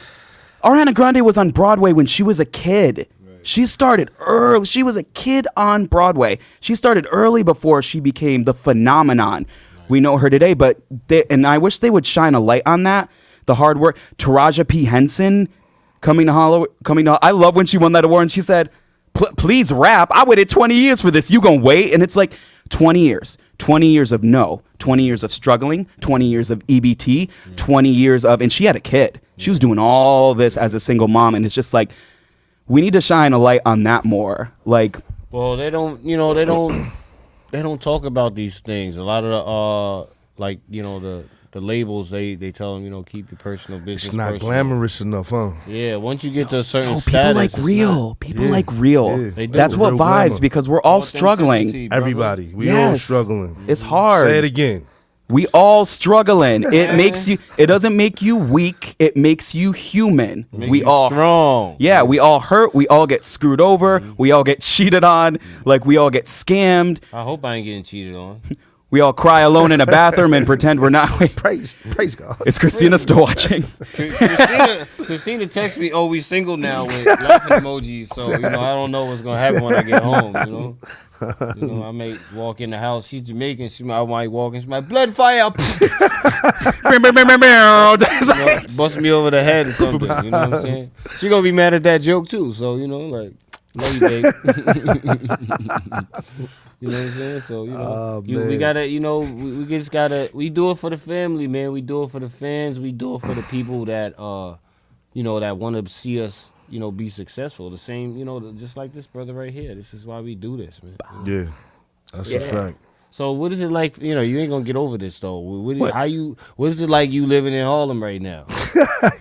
Speaker 6: Ariana Grande was on Broadway when she was a kid. Right. She started early. She was a kid on Broadway. She started early before she became the phenomenon we know her today. And I wish they would shine a light on that. The hard work. Taraji P. Henson coming to I love when she won that award and she said, please rap. I waited 20 years for this. You gonna wait? And it's like 20 years. 20 years of 20 years of struggling, 20 years of EBT, 20 years of, and she had a kid. She was doing all this as a single mom. And it's just like, we need to shine a light on that more. Like,
Speaker 7: well, they don't talk about these things. A lot of the labels, they tell them, keep your personal business.
Speaker 5: It's not glamorous enough, huh?
Speaker 7: Yeah, once you get to a certain
Speaker 6: people
Speaker 7: status,
Speaker 6: like real. People like real.
Speaker 5: Yeah.
Speaker 6: That's what vibes
Speaker 5: glamour.
Speaker 6: because we're all struggling.
Speaker 5: Everybody, we all struggling.
Speaker 6: It's hard.
Speaker 5: Say it again.
Speaker 6: We all struggling. It doesn't make you weak. It makes you human. We all
Speaker 7: strong.
Speaker 6: Yeah, we all hurt. We all get screwed over. We all get cheated on. Like we all get scammed.
Speaker 7: I hope I ain't getting cheated on.
Speaker 6: We all cry alone in a bathroom and pretend we're not.
Speaker 5: Praise God.
Speaker 6: Is Christina still watching?
Speaker 7: Christina texts me, "Oh, we single now," with laughing emojis. So I don't know what's gonna happen when I get home. I may walk in the house. She's Jamaican. I might walk in. She's my blood fire. Bust me over the head or something. You know what I'm saying? She gonna be mad at that joke too. So love you, babe. You know what I'm saying? So we gotta, we just gotta. We do it for the family, man. We do it for the fans. We do it for the people that that want to see us, be successful. The same, just like this brother right here. This is why we do this, man.
Speaker 5: Yeah, that's a fact.
Speaker 7: So what is it like? You ain't gonna get over this though. What is it like you living in Harlem right now?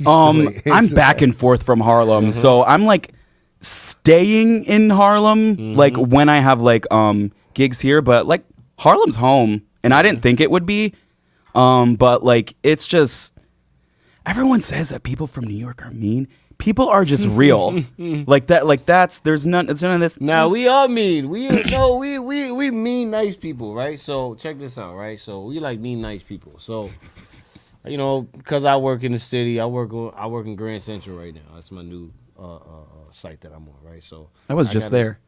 Speaker 6: I'm back and forth from Harlem, so I'm like staying in Harlem, like when I have like gigs here, but like Harlem's home, and I didn't think it would be, but like it's just everyone says that people from New York are mean. People are just real, like that. Like there's none of this.
Speaker 7: Now we are mean. We mean nice people, right? So check this out, right? So we like mean nice people. So because I work in the city, I work in Grand Central right now. That's my new site that I'm on, right? So
Speaker 6: I was just there.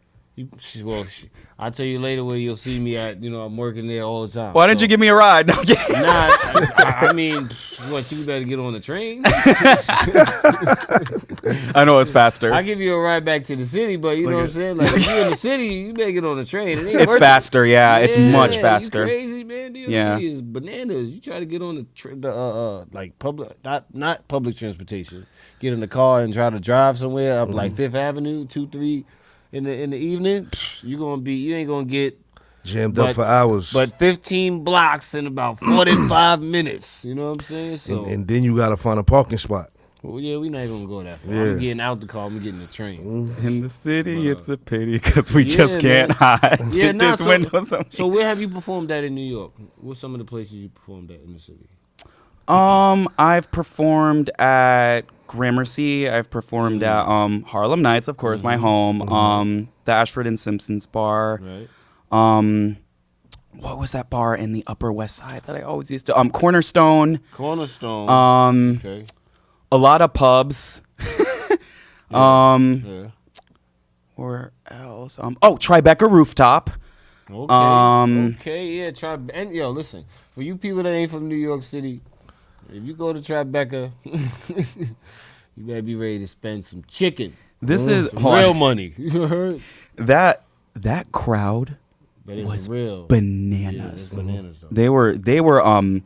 Speaker 7: I'll tell you later where you'll see me at. I'm working there all the time.
Speaker 6: Why didn't you give me a ride? No,
Speaker 7: I mean, you better get on the train.
Speaker 6: I know it's faster.
Speaker 7: I give you a ride back to the city, but you know what I'm saying? Like, if you're in the city, you better get on the train.
Speaker 6: It's faster, yeah. It's much faster.
Speaker 7: You crazy, man. DMC is bananas. You try to get on the like public, not public transportation. Get in the car and try to drive somewhere up like Fifth Avenue, 2-3 in the evening. You ain't gonna get
Speaker 5: jammed up for hours.
Speaker 7: But 15 blocks in about 45 minutes. You know what I'm saying? So
Speaker 5: and then you gotta find a parking spot.
Speaker 7: Well, yeah, we not gonna go that far.
Speaker 5: Yeah.
Speaker 7: I'm getting out the car. I'm getting the train.
Speaker 6: In the city, it's a pity because we just can't
Speaker 7: man.
Speaker 6: hide.
Speaker 7: Yeah, nah,
Speaker 6: This window's on.
Speaker 7: So where have you performed at in New York? What's some of the places you performed at in the city?
Speaker 6: I've performed at Gramercy. I've performed at Harlem Nights, of course, my home. The Ashford and Simpsons bar.
Speaker 7: Right.
Speaker 6: What was that bar in the Upper West Side that I always used to? Cornerstone.
Speaker 7: Cornerstone. Okay.
Speaker 6: A lot of pubs.
Speaker 7: Yeah.
Speaker 6: Where else? Tribeca Rooftop.
Speaker 7: Okay. Okay. Yeah. And yo, listen. For you people that ain't from New York City, if you go to Tribeca, you better be ready to spend some chicken.
Speaker 6: This is
Speaker 7: real money. You heard?
Speaker 6: That crowd
Speaker 7: But it's
Speaker 6: was
Speaker 7: real.
Speaker 6: bananas.
Speaker 7: Yeah, it's bananas though.
Speaker 6: They were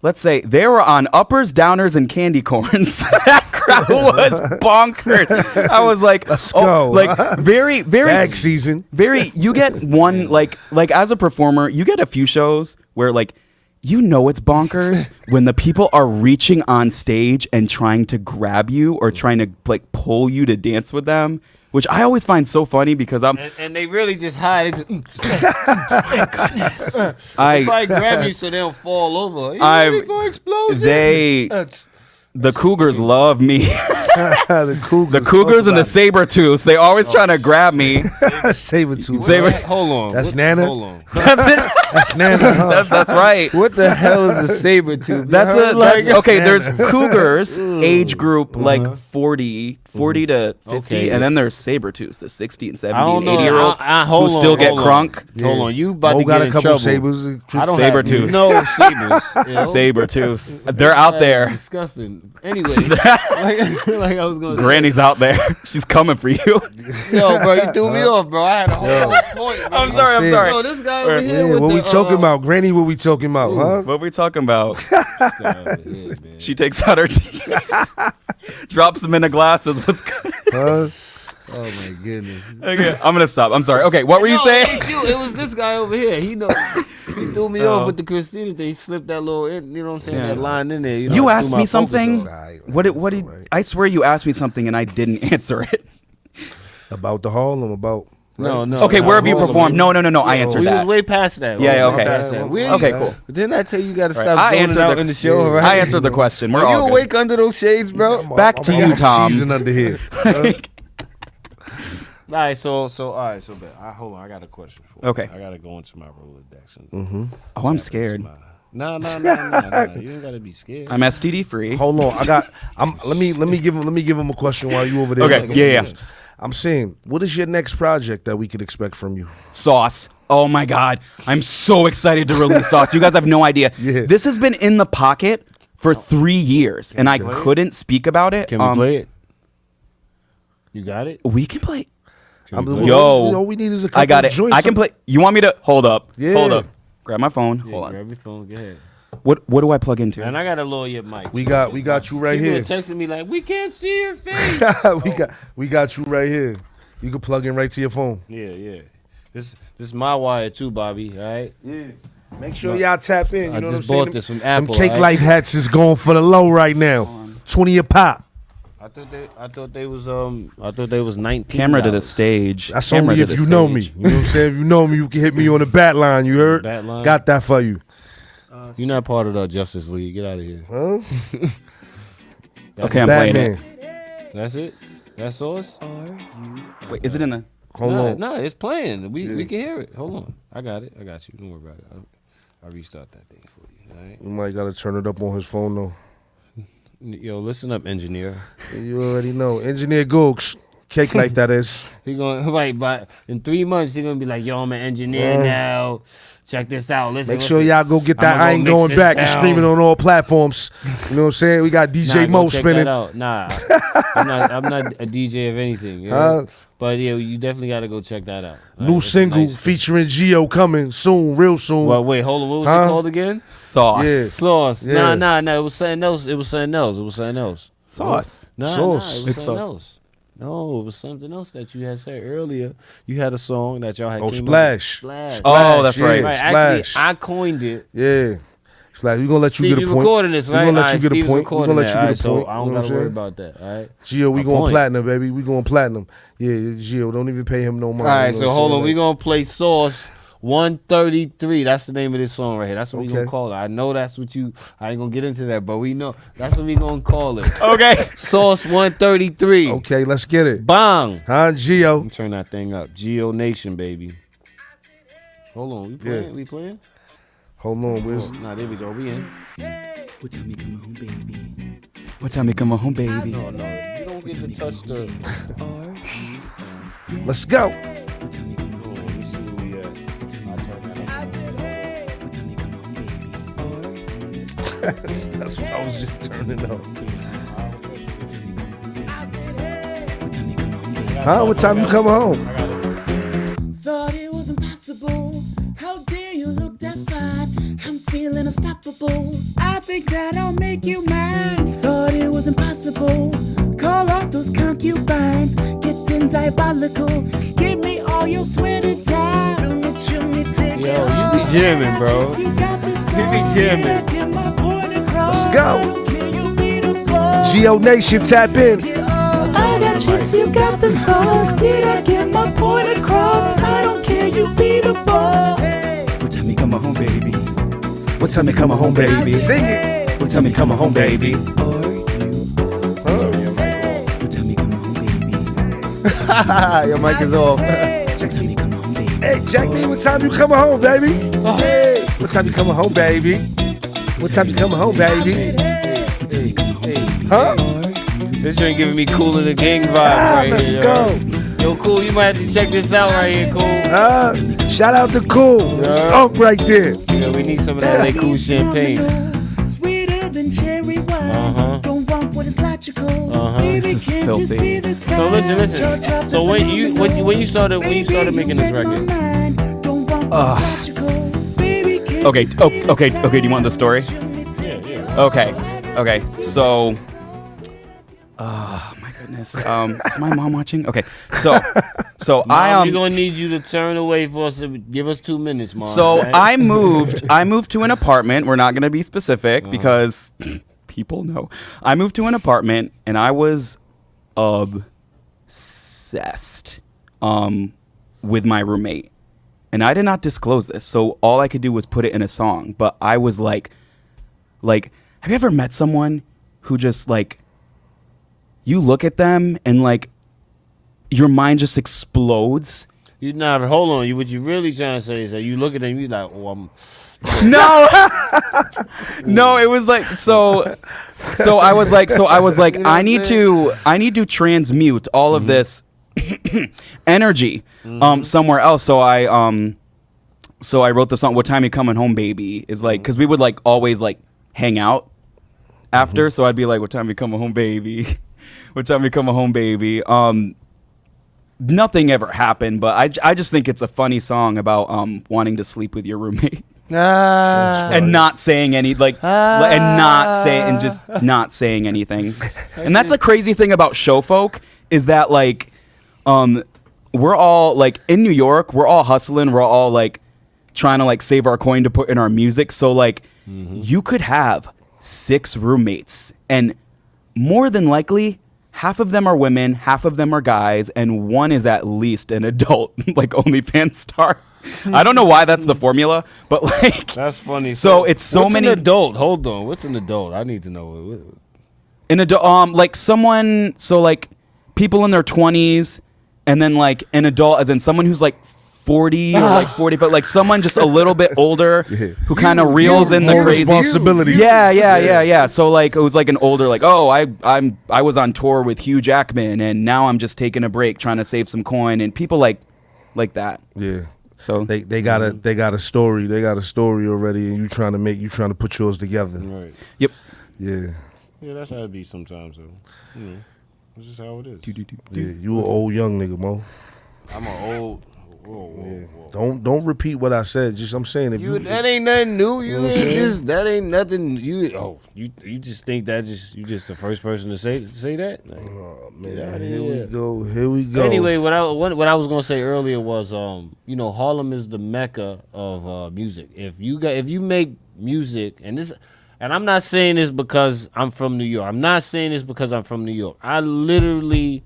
Speaker 6: let's say they were on uppers, downers, and candy corns. That crowd was bonkers. I was like,
Speaker 5: Let's go.
Speaker 6: like very
Speaker 5: Bag season.
Speaker 6: You get one like as a performer, you get a few shows where like you know it's bonkers when the people are reaching on stage and trying to grab you or trying to like pull you to dance with them, which I always find so funny because
Speaker 7: and they really just hide. Thank goodness. They probably grab you so they don't fall over. You ready for explosion?
Speaker 6: The Cougars love me.
Speaker 5: The
Speaker 6: Cougars and the Sabertooths, they always trying to grab me.
Speaker 5: Sabertooth.
Speaker 7: Hold on.
Speaker 5: That's Nana?
Speaker 7: Hold on.
Speaker 6: That's it.
Speaker 5: That's Nana. Huh?
Speaker 6: That's right.
Speaker 7: What the hell is a Sabertooth?
Speaker 6: That's okay. There's Cougars age group like 40 to 50,
Speaker 7: Okay.
Speaker 6: and then there's Sabertooths, the 60 and 70
Speaker 7: I don't
Speaker 6: and
Speaker 7: know.
Speaker 6: 80-year-olds
Speaker 7: Hold
Speaker 6: who
Speaker 7: on,
Speaker 6: still get
Speaker 7: hold on.
Speaker 6: crunk.
Speaker 5: Yeah.
Speaker 7: Hold on, you about
Speaker 5: Mo
Speaker 7: to
Speaker 5: got
Speaker 7: get
Speaker 5: a
Speaker 7: in
Speaker 5: couple
Speaker 7: trouble.
Speaker 5: sabers.
Speaker 7: I don't
Speaker 6: Sabertooths.
Speaker 7: have no sabers. Yo.
Speaker 6: Sabertooths. They're out there.
Speaker 7: Disgusting. Anyway, like I was going to
Speaker 6: Granny's out there. She's coming for you.
Speaker 7: Yo, bro, you threw me off, bro. I had a whole point. Bro.
Speaker 6: I'm sorry.
Speaker 7: Bro, this guy over here
Speaker 5: Yeah,
Speaker 7: with
Speaker 5: what
Speaker 7: the,
Speaker 5: we talking about? Granny, what we talking about, huh?
Speaker 6: What we talking about?
Speaker 7: Here, man.
Speaker 6: She takes out her teeth, drops them in the glasses. What's good?
Speaker 5: Huh?
Speaker 7: Oh my goodness.
Speaker 6: Okay, I'm gonna stop. I'm sorry. Okay, what were you saying?
Speaker 7: It was this guy over here. He threw me off with the Christina thing. He slipped that little, you know what I'm saying, that line in there.
Speaker 6: You asked me something.
Speaker 5: Right.
Speaker 6: What did?
Speaker 5: Right.
Speaker 6: I swear you asked me something and I didn't answer it.
Speaker 5: About the Harlem, about.
Speaker 7: No.
Speaker 6: Okay, where have you performed? No. I answered
Speaker 7: We
Speaker 6: that.
Speaker 7: was way past that.
Speaker 6: Yeah,
Speaker 7: We was way
Speaker 6: okay.
Speaker 7: past that.
Speaker 6: Okay, cool.
Speaker 7: Didn't I tell you got to
Speaker 6: Right.
Speaker 7: stop
Speaker 6: I
Speaker 7: zoning
Speaker 6: answered
Speaker 7: out
Speaker 6: the-
Speaker 7: in the show,
Speaker 5: yeah.
Speaker 7: right?
Speaker 6: I answered the question. We're
Speaker 7: Are you
Speaker 6: all
Speaker 7: awake under those shades, bro?
Speaker 6: Back to you, Tom.
Speaker 5: Season under here.
Speaker 7: All right, so bet. Hold on, I got a question for you.
Speaker 6: Okay.
Speaker 7: I gotta go into my Rolodex.
Speaker 6: Oh, I'm scared.
Speaker 7: No. You ain't gotta be scared.
Speaker 6: I'm STD free.
Speaker 5: Hold on, let me give him a question while you over there.
Speaker 6: Okay, yeah.
Speaker 5: I'm saying, what is your next project that we could expect from you?
Speaker 6: Sauce. Oh my God. I'm so excited to release Sauce. You guys have no idea.
Speaker 5: Yeah.
Speaker 6: This has been in the pocket for 3 years and I couldn't speak about it.
Speaker 7: Can we play it? You got it?
Speaker 6: We can play.
Speaker 5: Yo, all we need is a couple
Speaker 6: I got it.
Speaker 5: joints.
Speaker 6: I can play. You want me to hold up?
Speaker 5: Yeah.
Speaker 6: Hold up. Grab my phone.
Speaker 7: Yeah,
Speaker 6: Hold on.
Speaker 7: grab your phone. Go ahead.
Speaker 6: What do I plug into?
Speaker 7: And I gotta lower your mic.
Speaker 5: We got you right
Speaker 7: People
Speaker 5: here.
Speaker 7: are texting me like, we can't see your face.
Speaker 5: we got you right here. You can plug in right to your phone.
Speaker 7: Yeah. This is my wire too, Bobby. All right.
Speaker 5: Yeah. Make sure y'all tap in. You
Speaker 7: I
Speaker 5: know
Speaker 7: just
Speaker 5: what I'm
Speaker 7: bought
Speaker 5: saying?
Speaker 7: this from
Speaker 5: Them
Speaker 7: Apple.
Speaker 5: Cake
Speaker 7: right?
Speaker 5: Life hats is going for the low right now. 20 a pop.
Speaker 7: I thought they was 19.
Speaker 6: Camera to the stage.
Speaker 5: That's
Speaker 6: Camera
Speaker 5: only
Speaker 6: to
Speaker 5: if
Speaker 6: the
Speaker 5: you know
Speaker 6: stage.
Speaker 5: me. You know what I'm saying? If you know me, you can hit me on the bat line. You heard?
Speaker 7: Bat line?
Speaker 5: Got that for you.
Speaker 7: You're not part of the Justice League. Get out of here.
Speaker 5: Huh?
Speaker 6: Okay, I'm playing it.
Speaker 5: Batman.
Speaker 7: That's it. That's Sauce.
Speaker 6: Wait, is it in the?
Speaker 5: Hold on.
Speaker 7: No, it's playing. We can hear it. Hold on. I got it. I got you. Don't worry about it. I'll restart that thing for you. All right.
Speaker 5: You might gotta turn it up on his phone though.
Speaker 7: Yo, listen up, engineer.
Speaker 5: You already know. Engineer Gooks. Cake Life, that is.
Speaker 7: He gonna but in 3 months he gonna be like, yo, I'm an engineer now. Check this out. Listen.
Speaker 5: Make sure y'all go get that.
Speaker 7: I'ma
Speaker 5: I
Speaker 7: go
Speaker 5: ain't
Speaker 7: mix
Speaker 5: going
Speaker 7: this
Speaker 5: back. It's
Speaker 7: down.
Speaker 5: streaming on all platforms. You know what I'm saying? We got DJ Mo spinning.
Speaker 7: Nah, I'm not a DJ of anything. You know? But yeah, you definitely gotta go check that out. All
Speaker 5: New
Speaker 7: right, it's
Speaker 5: single
Speaker 7: nice.
Speaker 5: featuring Gio coming soon, real soon.
Speaker 7: Well, wait, hold on. What was it called again?
Speaker 6: Sauce.
Speaker 5: Yeah.
Speaker 7: Sauce.
Speaker 5: Yeah.
Speaker 7: Nah. It was something else.
Speaker 6: Sauce.
Speaker 7: Nah,
Speaker 5: Sauce.
Speaker 7: it was
Speaker 6: It's
Speaker 7: something
Speaker 6: sauce.
Speaker 7: else. No, it was something else that you had said earlier. You had a song that y'all had.
Speaker 5: Oh,
Speaker 7: came up with.
Speaker 5: Splash.
Speaker 7: Splash.
Speaker 6: Oh, that's
Speaker 5: Yeah.
Speaker 6: right.
Speaker 7: Right. Actually,
Speaker 5: Splash.
Speaker 7: I coined it.
Speaker 5: Yeah. Flash, we gonna let you
Speaker 7: Steve,
Speaker 5: get a
Speaker 7: you
Speaker 5: point.
Speaker 7: recording this, right?
Speaker 5: We gonna let you
Speaker 7: Alright,
Speaker 5: get a
Speaker 7: Steve's
Speaker 5: point. We gonna
Speaker 7: recording
Speaker 5: let you
Speaker 7: that.
Speaker 5: get a
Speaker 7: Alright, so
Speaker 5: point.
Speaker 7: I don't gotta worry about that. All right.
Speaker 5: Gio, we
Speaker 7: A
Speaker 5: going
Speaker 7: point.
Speaker 5: platinum, baby. We going platinum. Yeah, Gio, don't even pay him no money.
Speaker 7: All right,
Speaker 5: You know
Speaker 7: so
Speaker 5: what I'm
Speaker 7: hold
Speaker 5: saying?
Speaker 7: on. We gonna play Sauce 133. That's the name of this song right here. That's what we
Speaker 5: Okay.
Speaker 7: gonna call it. I know that's what you. I ain't gonna get into that, but we know that's what we gonna call it.
Speaker 6: Okay.
Speaker 7: Sauce 133.
Speaker 5: Okay, let's get it.
Speaker 7: Bang.
Speaker 5: Huh, Gio?
Speaker 7: Let me turn that thing up. Geo Nation, baby. Hold on. We playing?
Speaker 5: Yeah.
Speaker 7: We playing?
Speaker 5: Hold on, Wiz.
Speaker 7: Nah, there we go. We in.
Speaker 6: What time you coming home, baby? What time you coming home, baby?
Speaker 7: No, you don't get to touch the.
Speaker 5: Let's go.
Speaker 6: What time you coming home?
Speaker 7: Let me see where we at. I'll turn that up.
Speaker 6: What time you coming home, baby?
Speaker 5: That's what I was just turning up. Huh? What time you coming home?
Speaker 2: Thought it was impossible. How dare you look that fine? I'm feeling unstoppable. I think that I'll make you mine. Thought it was impossible. Call off those concubines. Getting diabolical. Give me all your sweat and time.
Speaker 7: Yo, you be jamming, bro. You be jamming.
Speaker 5: Let's go. Geo Nation, tap in.
Speaker 2: I got chips, you got the sauce. Did I get my point across? I don't care, you be the boss.
Speaker 6: What time you coming home, baby?
Speaker 5: What time you coming home, baby? Sing it.
Speaker 6: What time you coming home, baby? What time you coming home, baby?
Speaker 5: Your mic is off.
Speaker 6: What time you coming home, baby?
Speaker 5: Hey, Jack B, what time you coming home, baby? Hey, what time you coming home, baby? What time you coming home, baby?
Speaker 6: What time you coming home, baby?
Speaker 5: Huh?
Speaker 7: This joint giving me Cool of the Gang vibes right
Speaker 5: Let's
Speaker 7: here.
Speaker 5: go.
Speaker 7: Yo, Cool, you might have to check this out right here, Cool.
Speaker 5: Shout out to Cool. Skunk right there.
Speaker 7: Yeah, we need some of that LA Cool champagne.
Speaker 2: Sweeter than cherry wine. Don't want what is logical. Baby,
Speaker 6: This is
Speaker 2: can't you
Speaker 6: filthy.
Speaker 2: see the
Speaker 7: So listen. So when you started making this record,
Speaker 6: Okay. Do you want the story? Okay. So, oh my goodness. Is my mom watching? Okay. So
Speaker 7: we're gonna need you to turn away for us. Give us 2 minutes, Mom.
Speaker 6: So
Speaker 7: right?
Speaker 6: I moved to an apartment. We're not going to be specific because people know. I moved to an apartment and I was obsessed with my roommate. And I did not disclose this. So all I could do was put it in a song. But I was like, have you ever met someone who just like, you look at them and like, your mind just explodes?
Speaker 7: You never hold on. What you really trying to say is that you look at them, you like, oh, I'm.
Speaker 6: No, no, it was like so I was like
Speaker 7: You know
Speaker 6: I need to transmute all of this energy somewhere else. So I wrote the song "What Time You Coming Home, Baby" is like because we would like always like hang out after. So I'd be like, "What time you coming home, baby? What time you coming home, baby?" Nothing ever happened, but I just think it's a funny song about wanting to sleep with your roommate. And not saying any and just not saying anything. And that's a crazy thing about show folk is that like we're all like in New York, we're all hustling, we're all like trying to like save our coin to put in our music. So like you could have 6 roommates and more than likely half of them are women, half of them are guys, and one is at least an adult like OnlyFans star. I don't know why that's the formula, but like
Speaker 7: That's funny.
Speaker 6: So it's so
Speaker 7: what's
Speaker 6: many
Speaker 7: an adult. Hold on. What's an adult? I need to know.
Speaker 6: an adult like someone so like people in their 20s and then like an adult as in someone who's like 40 or like 40 but like someone just a little bit older who kind of reels in the
Speaker 5: More
Speaker 6: crazy
Speaker 5: responsibility.
Speaker 6: Yeah. So like it was like an older like I was on tour with Hugh Jackman and now I'm just taking a break trying to save some coin and people like that.
Speaker 5: Yeah.
Speaker 6: So
Speaker 5: They got a story. They got a story already, and you trying to put yours together.
Speaker 7: Right.
Speaker 6: Yep.
Speaker 5: Yeah.
Speaker 7: Yeah, that's how it be sometimes, though. You know, that's just how it is.
Speaker 5: Yeah. You an old young nigga, Mo.
Speaker 7: I'm an old. Whoa.
Speaker 5: Don't repeat what I said. Just I'm saying if you
Speaker 7: That ain't nothing new.
Speaker 5: You know what I'm saying?
Speaker 7: That ain't nothing. You just think that you just the first person to say that. Like,
Speaker 5: oh, man,
Speaker 7: get outta
Speaker 5: here we go.
Speaker 7: Anyway, what I was gonna say earlier was Harlem is the mecca of music. If you make music, and I'm not saying this because I'm from New York. I'm not saying this because I'm from New York. I literally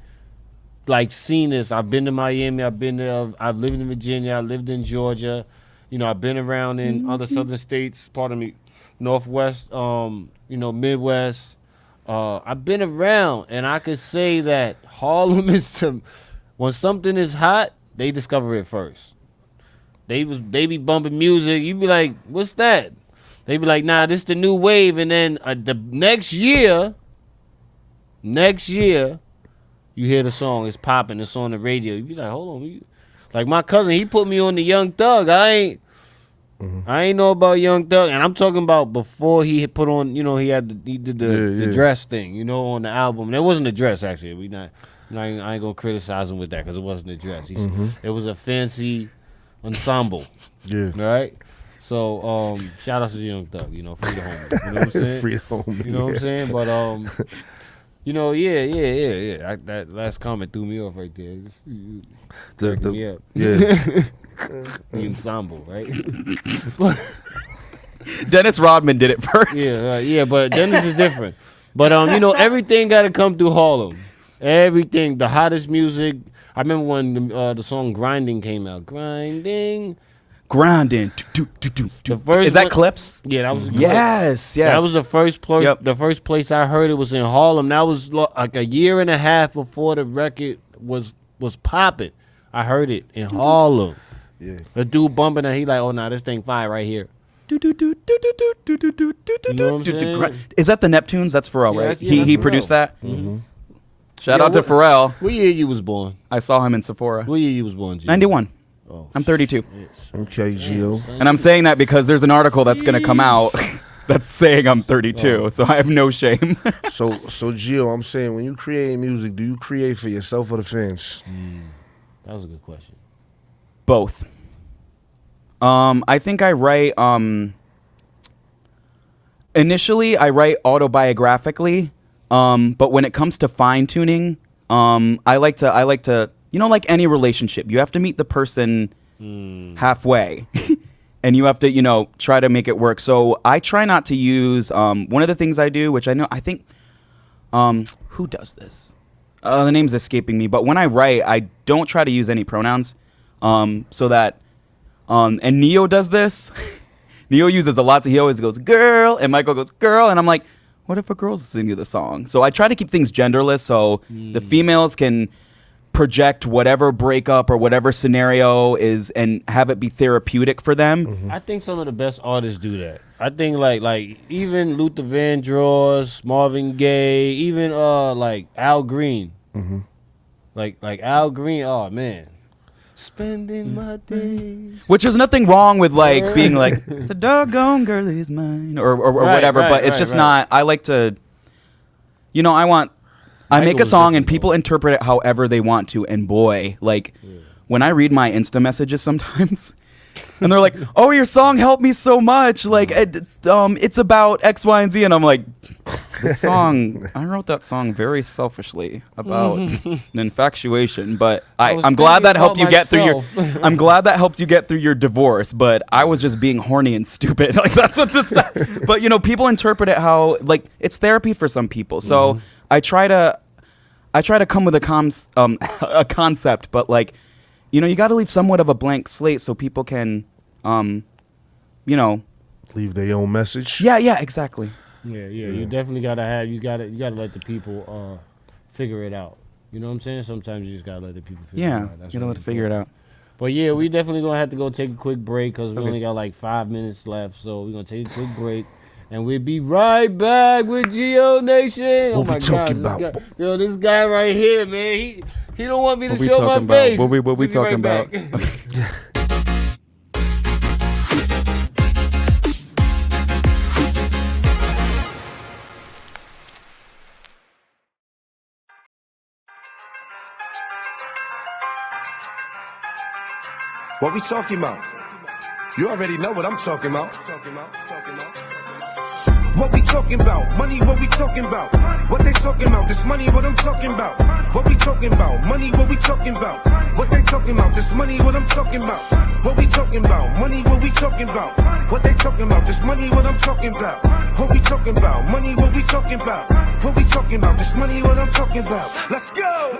Speaker 7: like seen this. I've been to Miami. I've lived in Virginia. I lived in Georgia. You know, I've been around in other southern states. Pardon me, Northwest. Midwest. I've been around, and I could say that Harlem is when something is hot, they discover it first. They be bumping music. You be like, what's that? They be like, nah, this the new wave. And then the next year, you hear the song, it's popping, it's on the radio. You be like, hold on. Like my cousin, he put me on the Young Thug. I ain't know about Young Thug. And I'm talking about before he put on, he did the dress thing, on the album. It wasn't a dress, actually. I ain't gonna criticize him with that because it wasn't a dress. It was a fancy ensemble. Yeah. Right? So shout out to the Young Thug, free the homie. You know what I'm saying?
Speaker 5: Free the homie.
Speaker 7: You know what I'm saying? But yeah. That last comment threw me off right there. Me up.
Speaker 5: Yeah.
Speaker 7: The ensemble, right?
Speaker 6: Dennis Rodman did it first.
Speaker 7: Yeah, but Dennis is different. But everything got to come through Harlem. Everything, the hottest music. I remember when the song "Grinding" came out. Grinding.
Speaker 6: The first is that one, Clips?
Speaker 7: Yeah, that was
Speaker 6: yes.
Speaker 7: That was the first place. Yep. The first place I heard it was in Harlem. That was like a year and a half before the record was popping. I heard it in Harlem. Yeah, a dude bumping and he like, oh nah, this thing fire right here. You know what I'm saying?
Speaker 6: Is that the Neptunes? That's Pharrell, right? He produced that.
Speaker 7: Mm-hmm.
Speaker 6: Shout out to Pharrell.
Speaker 7: What year you was born?
Speaker 6: I saw him in Sephora.
Speaker 7: What year you was born? G?
Speaker 6: 91.
Speaker 7: Oh,
Speaker 6: I'm 32.
Speaker 5: Okay, Gio.
Speaker 6: And I'm saying that because there's an article that's going to come out that's saying I'm 32, so I have no shame.
Speaker 5: So Gio, I'm saying when you create music, do you create for yourself or the fans?
Speaker 7: That was a good question.
Speaker 6: Both. I think I write initially I write autobiographically, but when it comes to fine tuning, I like to like any relationship, you have to meet the person halfway. And you have to, try to make it work. So I try not to use one of the things I do, which I think who does this? The name's escaping me, but when I write, I don't try to use any pronouns. So that and Neo does this. Neo uses a lot, so he always goes girl, and Michael goes girl, and I'm like, what if a girl's singing the song? So I try to keep things genderless, so the females can project whatever breakup or whatever scenario is and have it be therapeutic for them.
Speaker 7: I think some of the best artists do that. I think like even Luther Vandross, Marvin Gaye, even like Al Green. Like Al Green, oh man. Spending my days.
Speaker 6: Which is nothing wrong with like being like the doggone girl is mine or whatever, but it's just not. I like to, I make a song and people interpret it however they want to, and boy, like when I read my Insta messages sometimes, and they're like, "Oh, your song helped me so much. Like, it's about X, Y, and Z," and I'm like, "The song, I wrote that song very selfishly about an infatuation, but I'm glad that helped you get through your. I'm glad that helped you get through your divorce, but I was just being horny and stupid. Like that's what this. But people interpret it how like it's therapy for some people. So I try to come with a concept, but like. You got to leave somewhat of a blank slate so people can,
Speaker 5: leave their own message.
Speaker 6: Yeah, exactly.
Speaker 7: Yeah. You definitely you gotta let the people figure it out. You know what I'm saying? Sometimes you just gotta let the people figure it out.
Speaker 6: That's you gotta let them figure it out.
Speaker 7: But yeah, we definitely gonna have to go take a quick break because we only got like 5 minutes left. So we're gonna take a quick break. And we'll be right back with Geo Nation.
Speaker 5: What we talking about?
Speaker 7: This guy right here, man. He don't want me to show my face.
Speaker 6: What we talking about?
Speaker 1: What we talking about? You already know what I'm talking about. What we talking about? Money, what we talking about? What they talking about? This money, what I'm talking about? What we talking about? Money, what we talking about? What they talking about? This money, what I'm talking about? What we talking about? Money, what we talking about? What they talking about? This money, what I'm talking about. What we talking about? Money, what we talking about? What we talking about? This money, what I'm talking about. Let's go!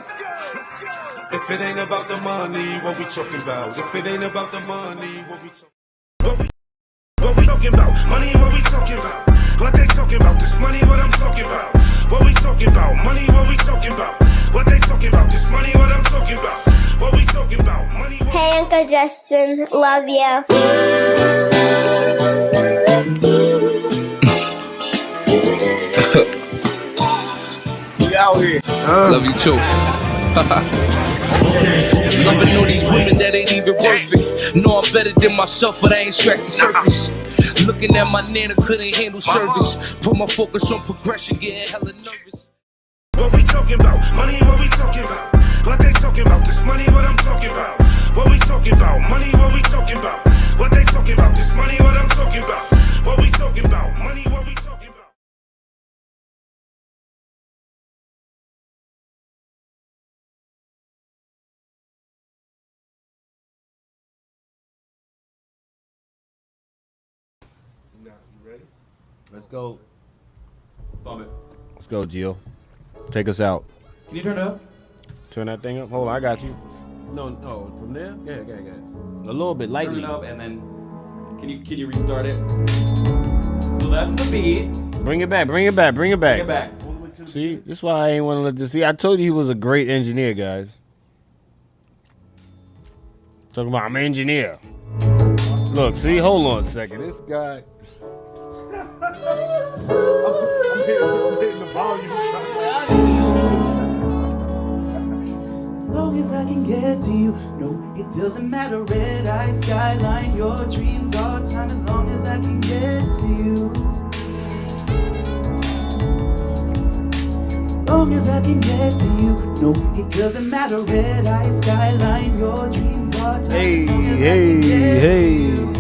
Speaker 1: If it ain't about the money, what we talking about? If it ain't about the money, what we talking about? What we talking about? Money, what we talking about? What they talking about? This money, what I'm talking about. What we talking about? Money, what we talking about? What they talking about? This money, what I'm talking about. What we talking about? Money.
Speaker 10: Hey, Uncle Justin, love you.
Speaker 8: We out here.
Speaker 9: Love you too. Loving all these women that ain't even worth it. Know I'm better than myself, but I ain't scratched the surface. Looking at my nana, couldn't handle service. Put my focus on progression, getting hella nervous.
Speaker 1: What we talking about? Money, what we talking about? What they talking about? This money, what I'm talking about. What we talking about? Money, what we talking about? What they talking about? This money, what I'm talking about. What we talking about? Money, what we talking about?
Speaker 7: Let's go.
Speaker 6: Bump it.
Speaker 7: Let's go, Gio. Take us out.
Speaker 6: Can you turn it up?
Speaker 7: Turn that thing up. Hold on, I got you. No, from there? Go ahead. A little bit, lightly.
Speaker 6: Turn it up and then can you restart it? So that's the beat.
Speaker 7: Bring it back.
Speaker 6: Bring it back.
Speaker 7: See, this is why I ain't want to let this. See, I told you he was a great engineer, guys. Talking about I'm an engineer. Look, see, hold on a second. This guy. I'm hitting the volume.
Speaker 2: Long as I can get to you, no, it doesn't matter. Red eye skyline, your dreams all time. As long as I can get to you. As long as I can get to you, no, it doesn't matter. Red eye skyline, your dreams all time.
Speaker 7: Hey,
Speaker 2: as long as I
Speaker 7: hey,
Speaker 2: can get
Speaker 7: hey.
Speaker 2: to you.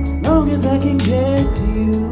Speaker 2: As long as I can get to you.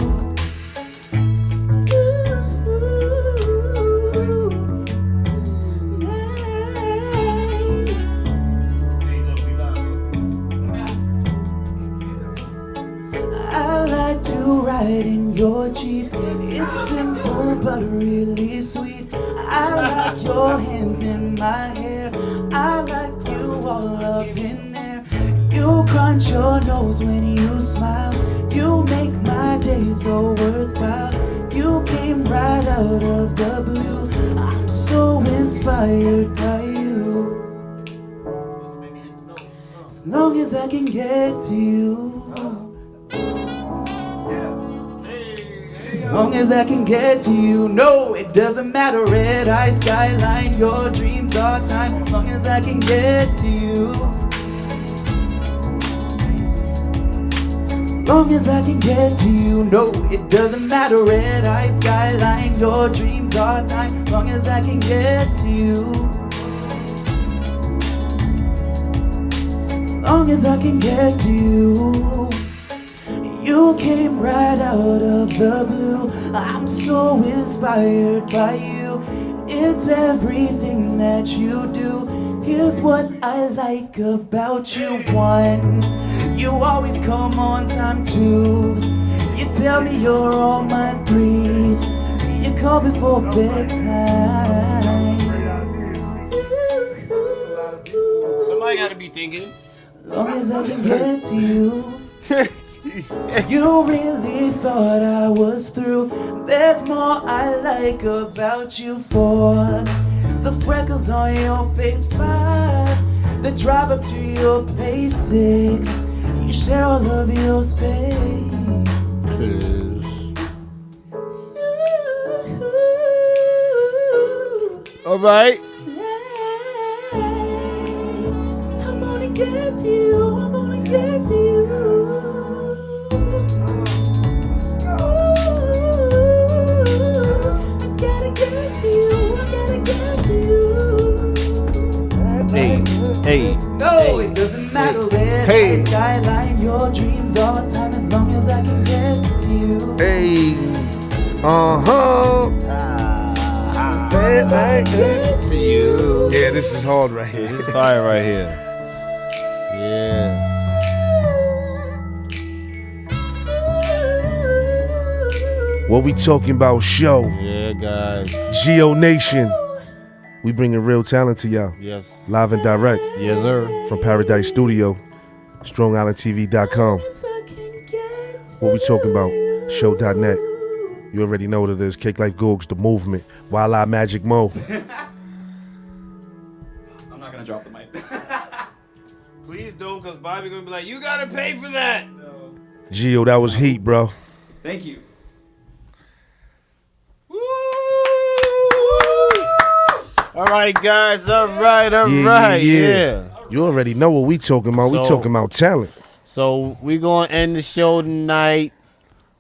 Speaker 2: I like to ride in your Jeep. It's simple but really sweet. I like your hands in my hair. I like you all up in there. You crunch your nose when you smile. You make my day so worthwhile. You came right out of the blue. I'm so inspired by you. As long as I can get to you. As long as I can get to you, no, it doesn't matter. Red eye skyline, your dreams are time. As long as I can get to you. As long as I can get to you, no, it doesn't matter. Red eye skyline, your dreams are time. As long as I can get to you. As long as I can get to you. You came right out of the blue. I'm so inspired by you. It's everything that you do. Here's what I like about you. 1, you always come on time. 2, you tell me you're all my breed. You call before bedtime.
Speaker 7: Somebody gotta be thinking.
Speaker 2: As long as I can get to you. You really thought I was through. There's more I like about you. 4, the freckles on your face. 5, the drive up to your place. 6, you share all of your space.
Speaker 7: All right.
Speaker 2: I'm gonna get to you. I'm gonna get to you.
Speaker 7: Hey.
Speaker 2: No, it doesn't matter. Red
Speaker 7: Hey.
Speaker 2: eye skyline, your dreams all time. As long as I can get to you.
Speaker 5: Hey.
Speaker 2: As long as I can get to
Speaker 7: to you.
Speaker 5: Yeah, this is hard right here.
Speaker 7: This is fire right here. Yeah.
Speaker 5: What we talking about show.
Speaker 7: Yeah, guys.
Speaker 5: Geo Nation. We bringing real talent to y'all.
Speaker 7: Yes.
Speaker 5: Live and direct.
Speaker 7: Yes, sir.
Speaker 5: From Paradise Studio. StrongIslandTV.com. What we talking about? Show.net. You already know what it is. Cake Life Googs, The Movement. Wild Eye Magic Mo.
Speaker 6: I'm not gonna drop the mic.
Speaker 7: Please don't, because Bobby gonna be like, you gotta pay for that. No.
Speaker 5: Gio, that was heat, bro.
Speaker 6: Thank you.
Speaker 7: All right, guys. All right. Yeah.
Speaker 5: You already know what we talking about. We talking about talent.
Speaker 7: So we gonna end the show tonight.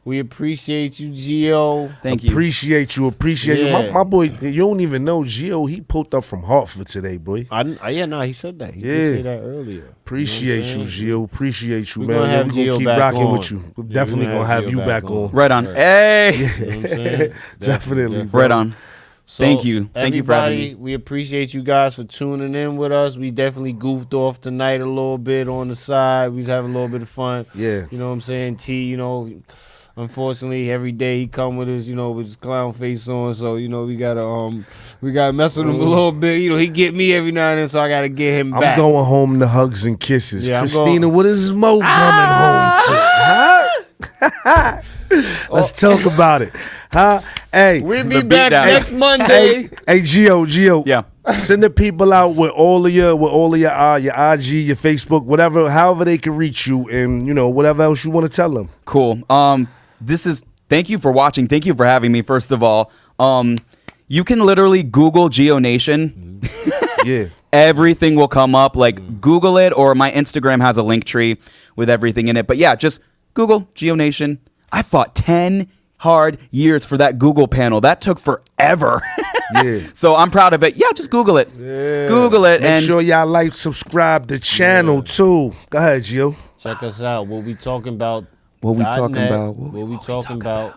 Speaker 7: We appreciate you, Gio.
Speaker 6: Thank you.
Speaker 5: Appreciate you.
Speaker 7: Yeah.
Speaker 5: My boy, you don't even know Gio. He pulled up from Hartford today, boy.
Speaker 7: He said that. He did say that earlier.
Speaker 5: Appreciate you, Gio. Appreciate you,
Speaker 7: We're
Speaker 5: man.
Speaker 7: gonna have
Speaker 5: We're gonna
Speaker 7: Gio
Speaker 5: keep
Speaker 7: back
Speaker 5: rocking
Speaker 7: on.
Speaker 5: with you. We're definitely gonna have you back on.
Speaker 6: Right on.
Speaker 7: Right.
Speaker 6: Hey.
Speaker 7: You know what I'm saying?
Speaker 5: Definitely.
Speaker 6: Right on.
Speaker 7: So,
Speaker 6: Thank you. Thank you for having
Speaker 7: everybody,
Speaker 6: me.
Speaker 7: we appreciate you guys for tuning in with us. We definitely goofed off tonight a little bit on the side. We was having a little bit of fun.
Speaker 5: Yeah.
Speaker 7: You know what I'm saying? T, unfortunately every day he come with his, with his clown face on. So, we gotta mess with him a little bit. He get me every now and then, so I gotta get him back.
Speaker 5: I'm going home to hugs and kisses.
Speaker 7: Yeah,
Speaker 5: Christina, what is Mo coming home to? Huh? Let's talk about it. Huh? Hey.
Speaker 7: We'll be
Speaker 6: The
Speaker 7: back
Speaker 6: beatdown.
Speaker 7: next Monday.
Speaker 5: Hey, Gio.
Speaker 6: Yeah.
Speaker 5: Send the people out with all of your IG, your Facebook, whatever, however they can reach you, and whatever else you want to tell them.
Speaker 6: Cool. Thank you for watching. Thank you for having me, first of all. You can literally Google Geo Nation.
Speaker 5: Yeah.
Speaker 6: Everything will come up. Like, Google it, or my Instagram has a link tree with everything in it. But yeah, just Google Geo Nation. I fought 10 hard years for that Google panel. That took forever.
Speaker 5: Yeah.
Speaker 6: So I'm proud of it. Yeah, just Google it.
Speaker 5: Yeah.
Speaker 6: Google it.
Speaker 5: Make
Speaker 6: and
Speaker 5: sure y'all subscribe the channel too. Go ahead, Gio.
Speaker 7: Check us out. What we talking about?
Speaker 6: What we talking
Speaker 7: .net,
Speaker 6: about?
Speaker 7: What we talking about?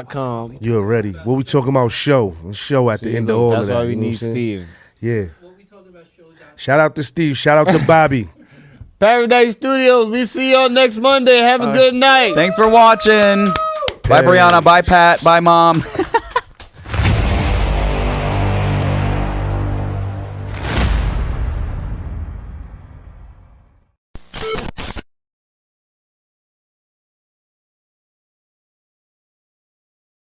Speaker 7: .com.
Speaker 5: You already. What we talking about? Show at the end of all of that.
Speaker 7: That's why we
Speaker 5: you know
Speaker 7: need
Speaker 5: what I'm saying?
Speaker 7: Steve.
Speaker 5: Yeah. Shout out to Steve. Shout out to Bobby.
Speaker 7: Paradise Studios. We see y'all next Monday. Have a good night.
Speaker 6: Thanks for watching. Bye, Brianna. Bye, Pat. Bye, Mom.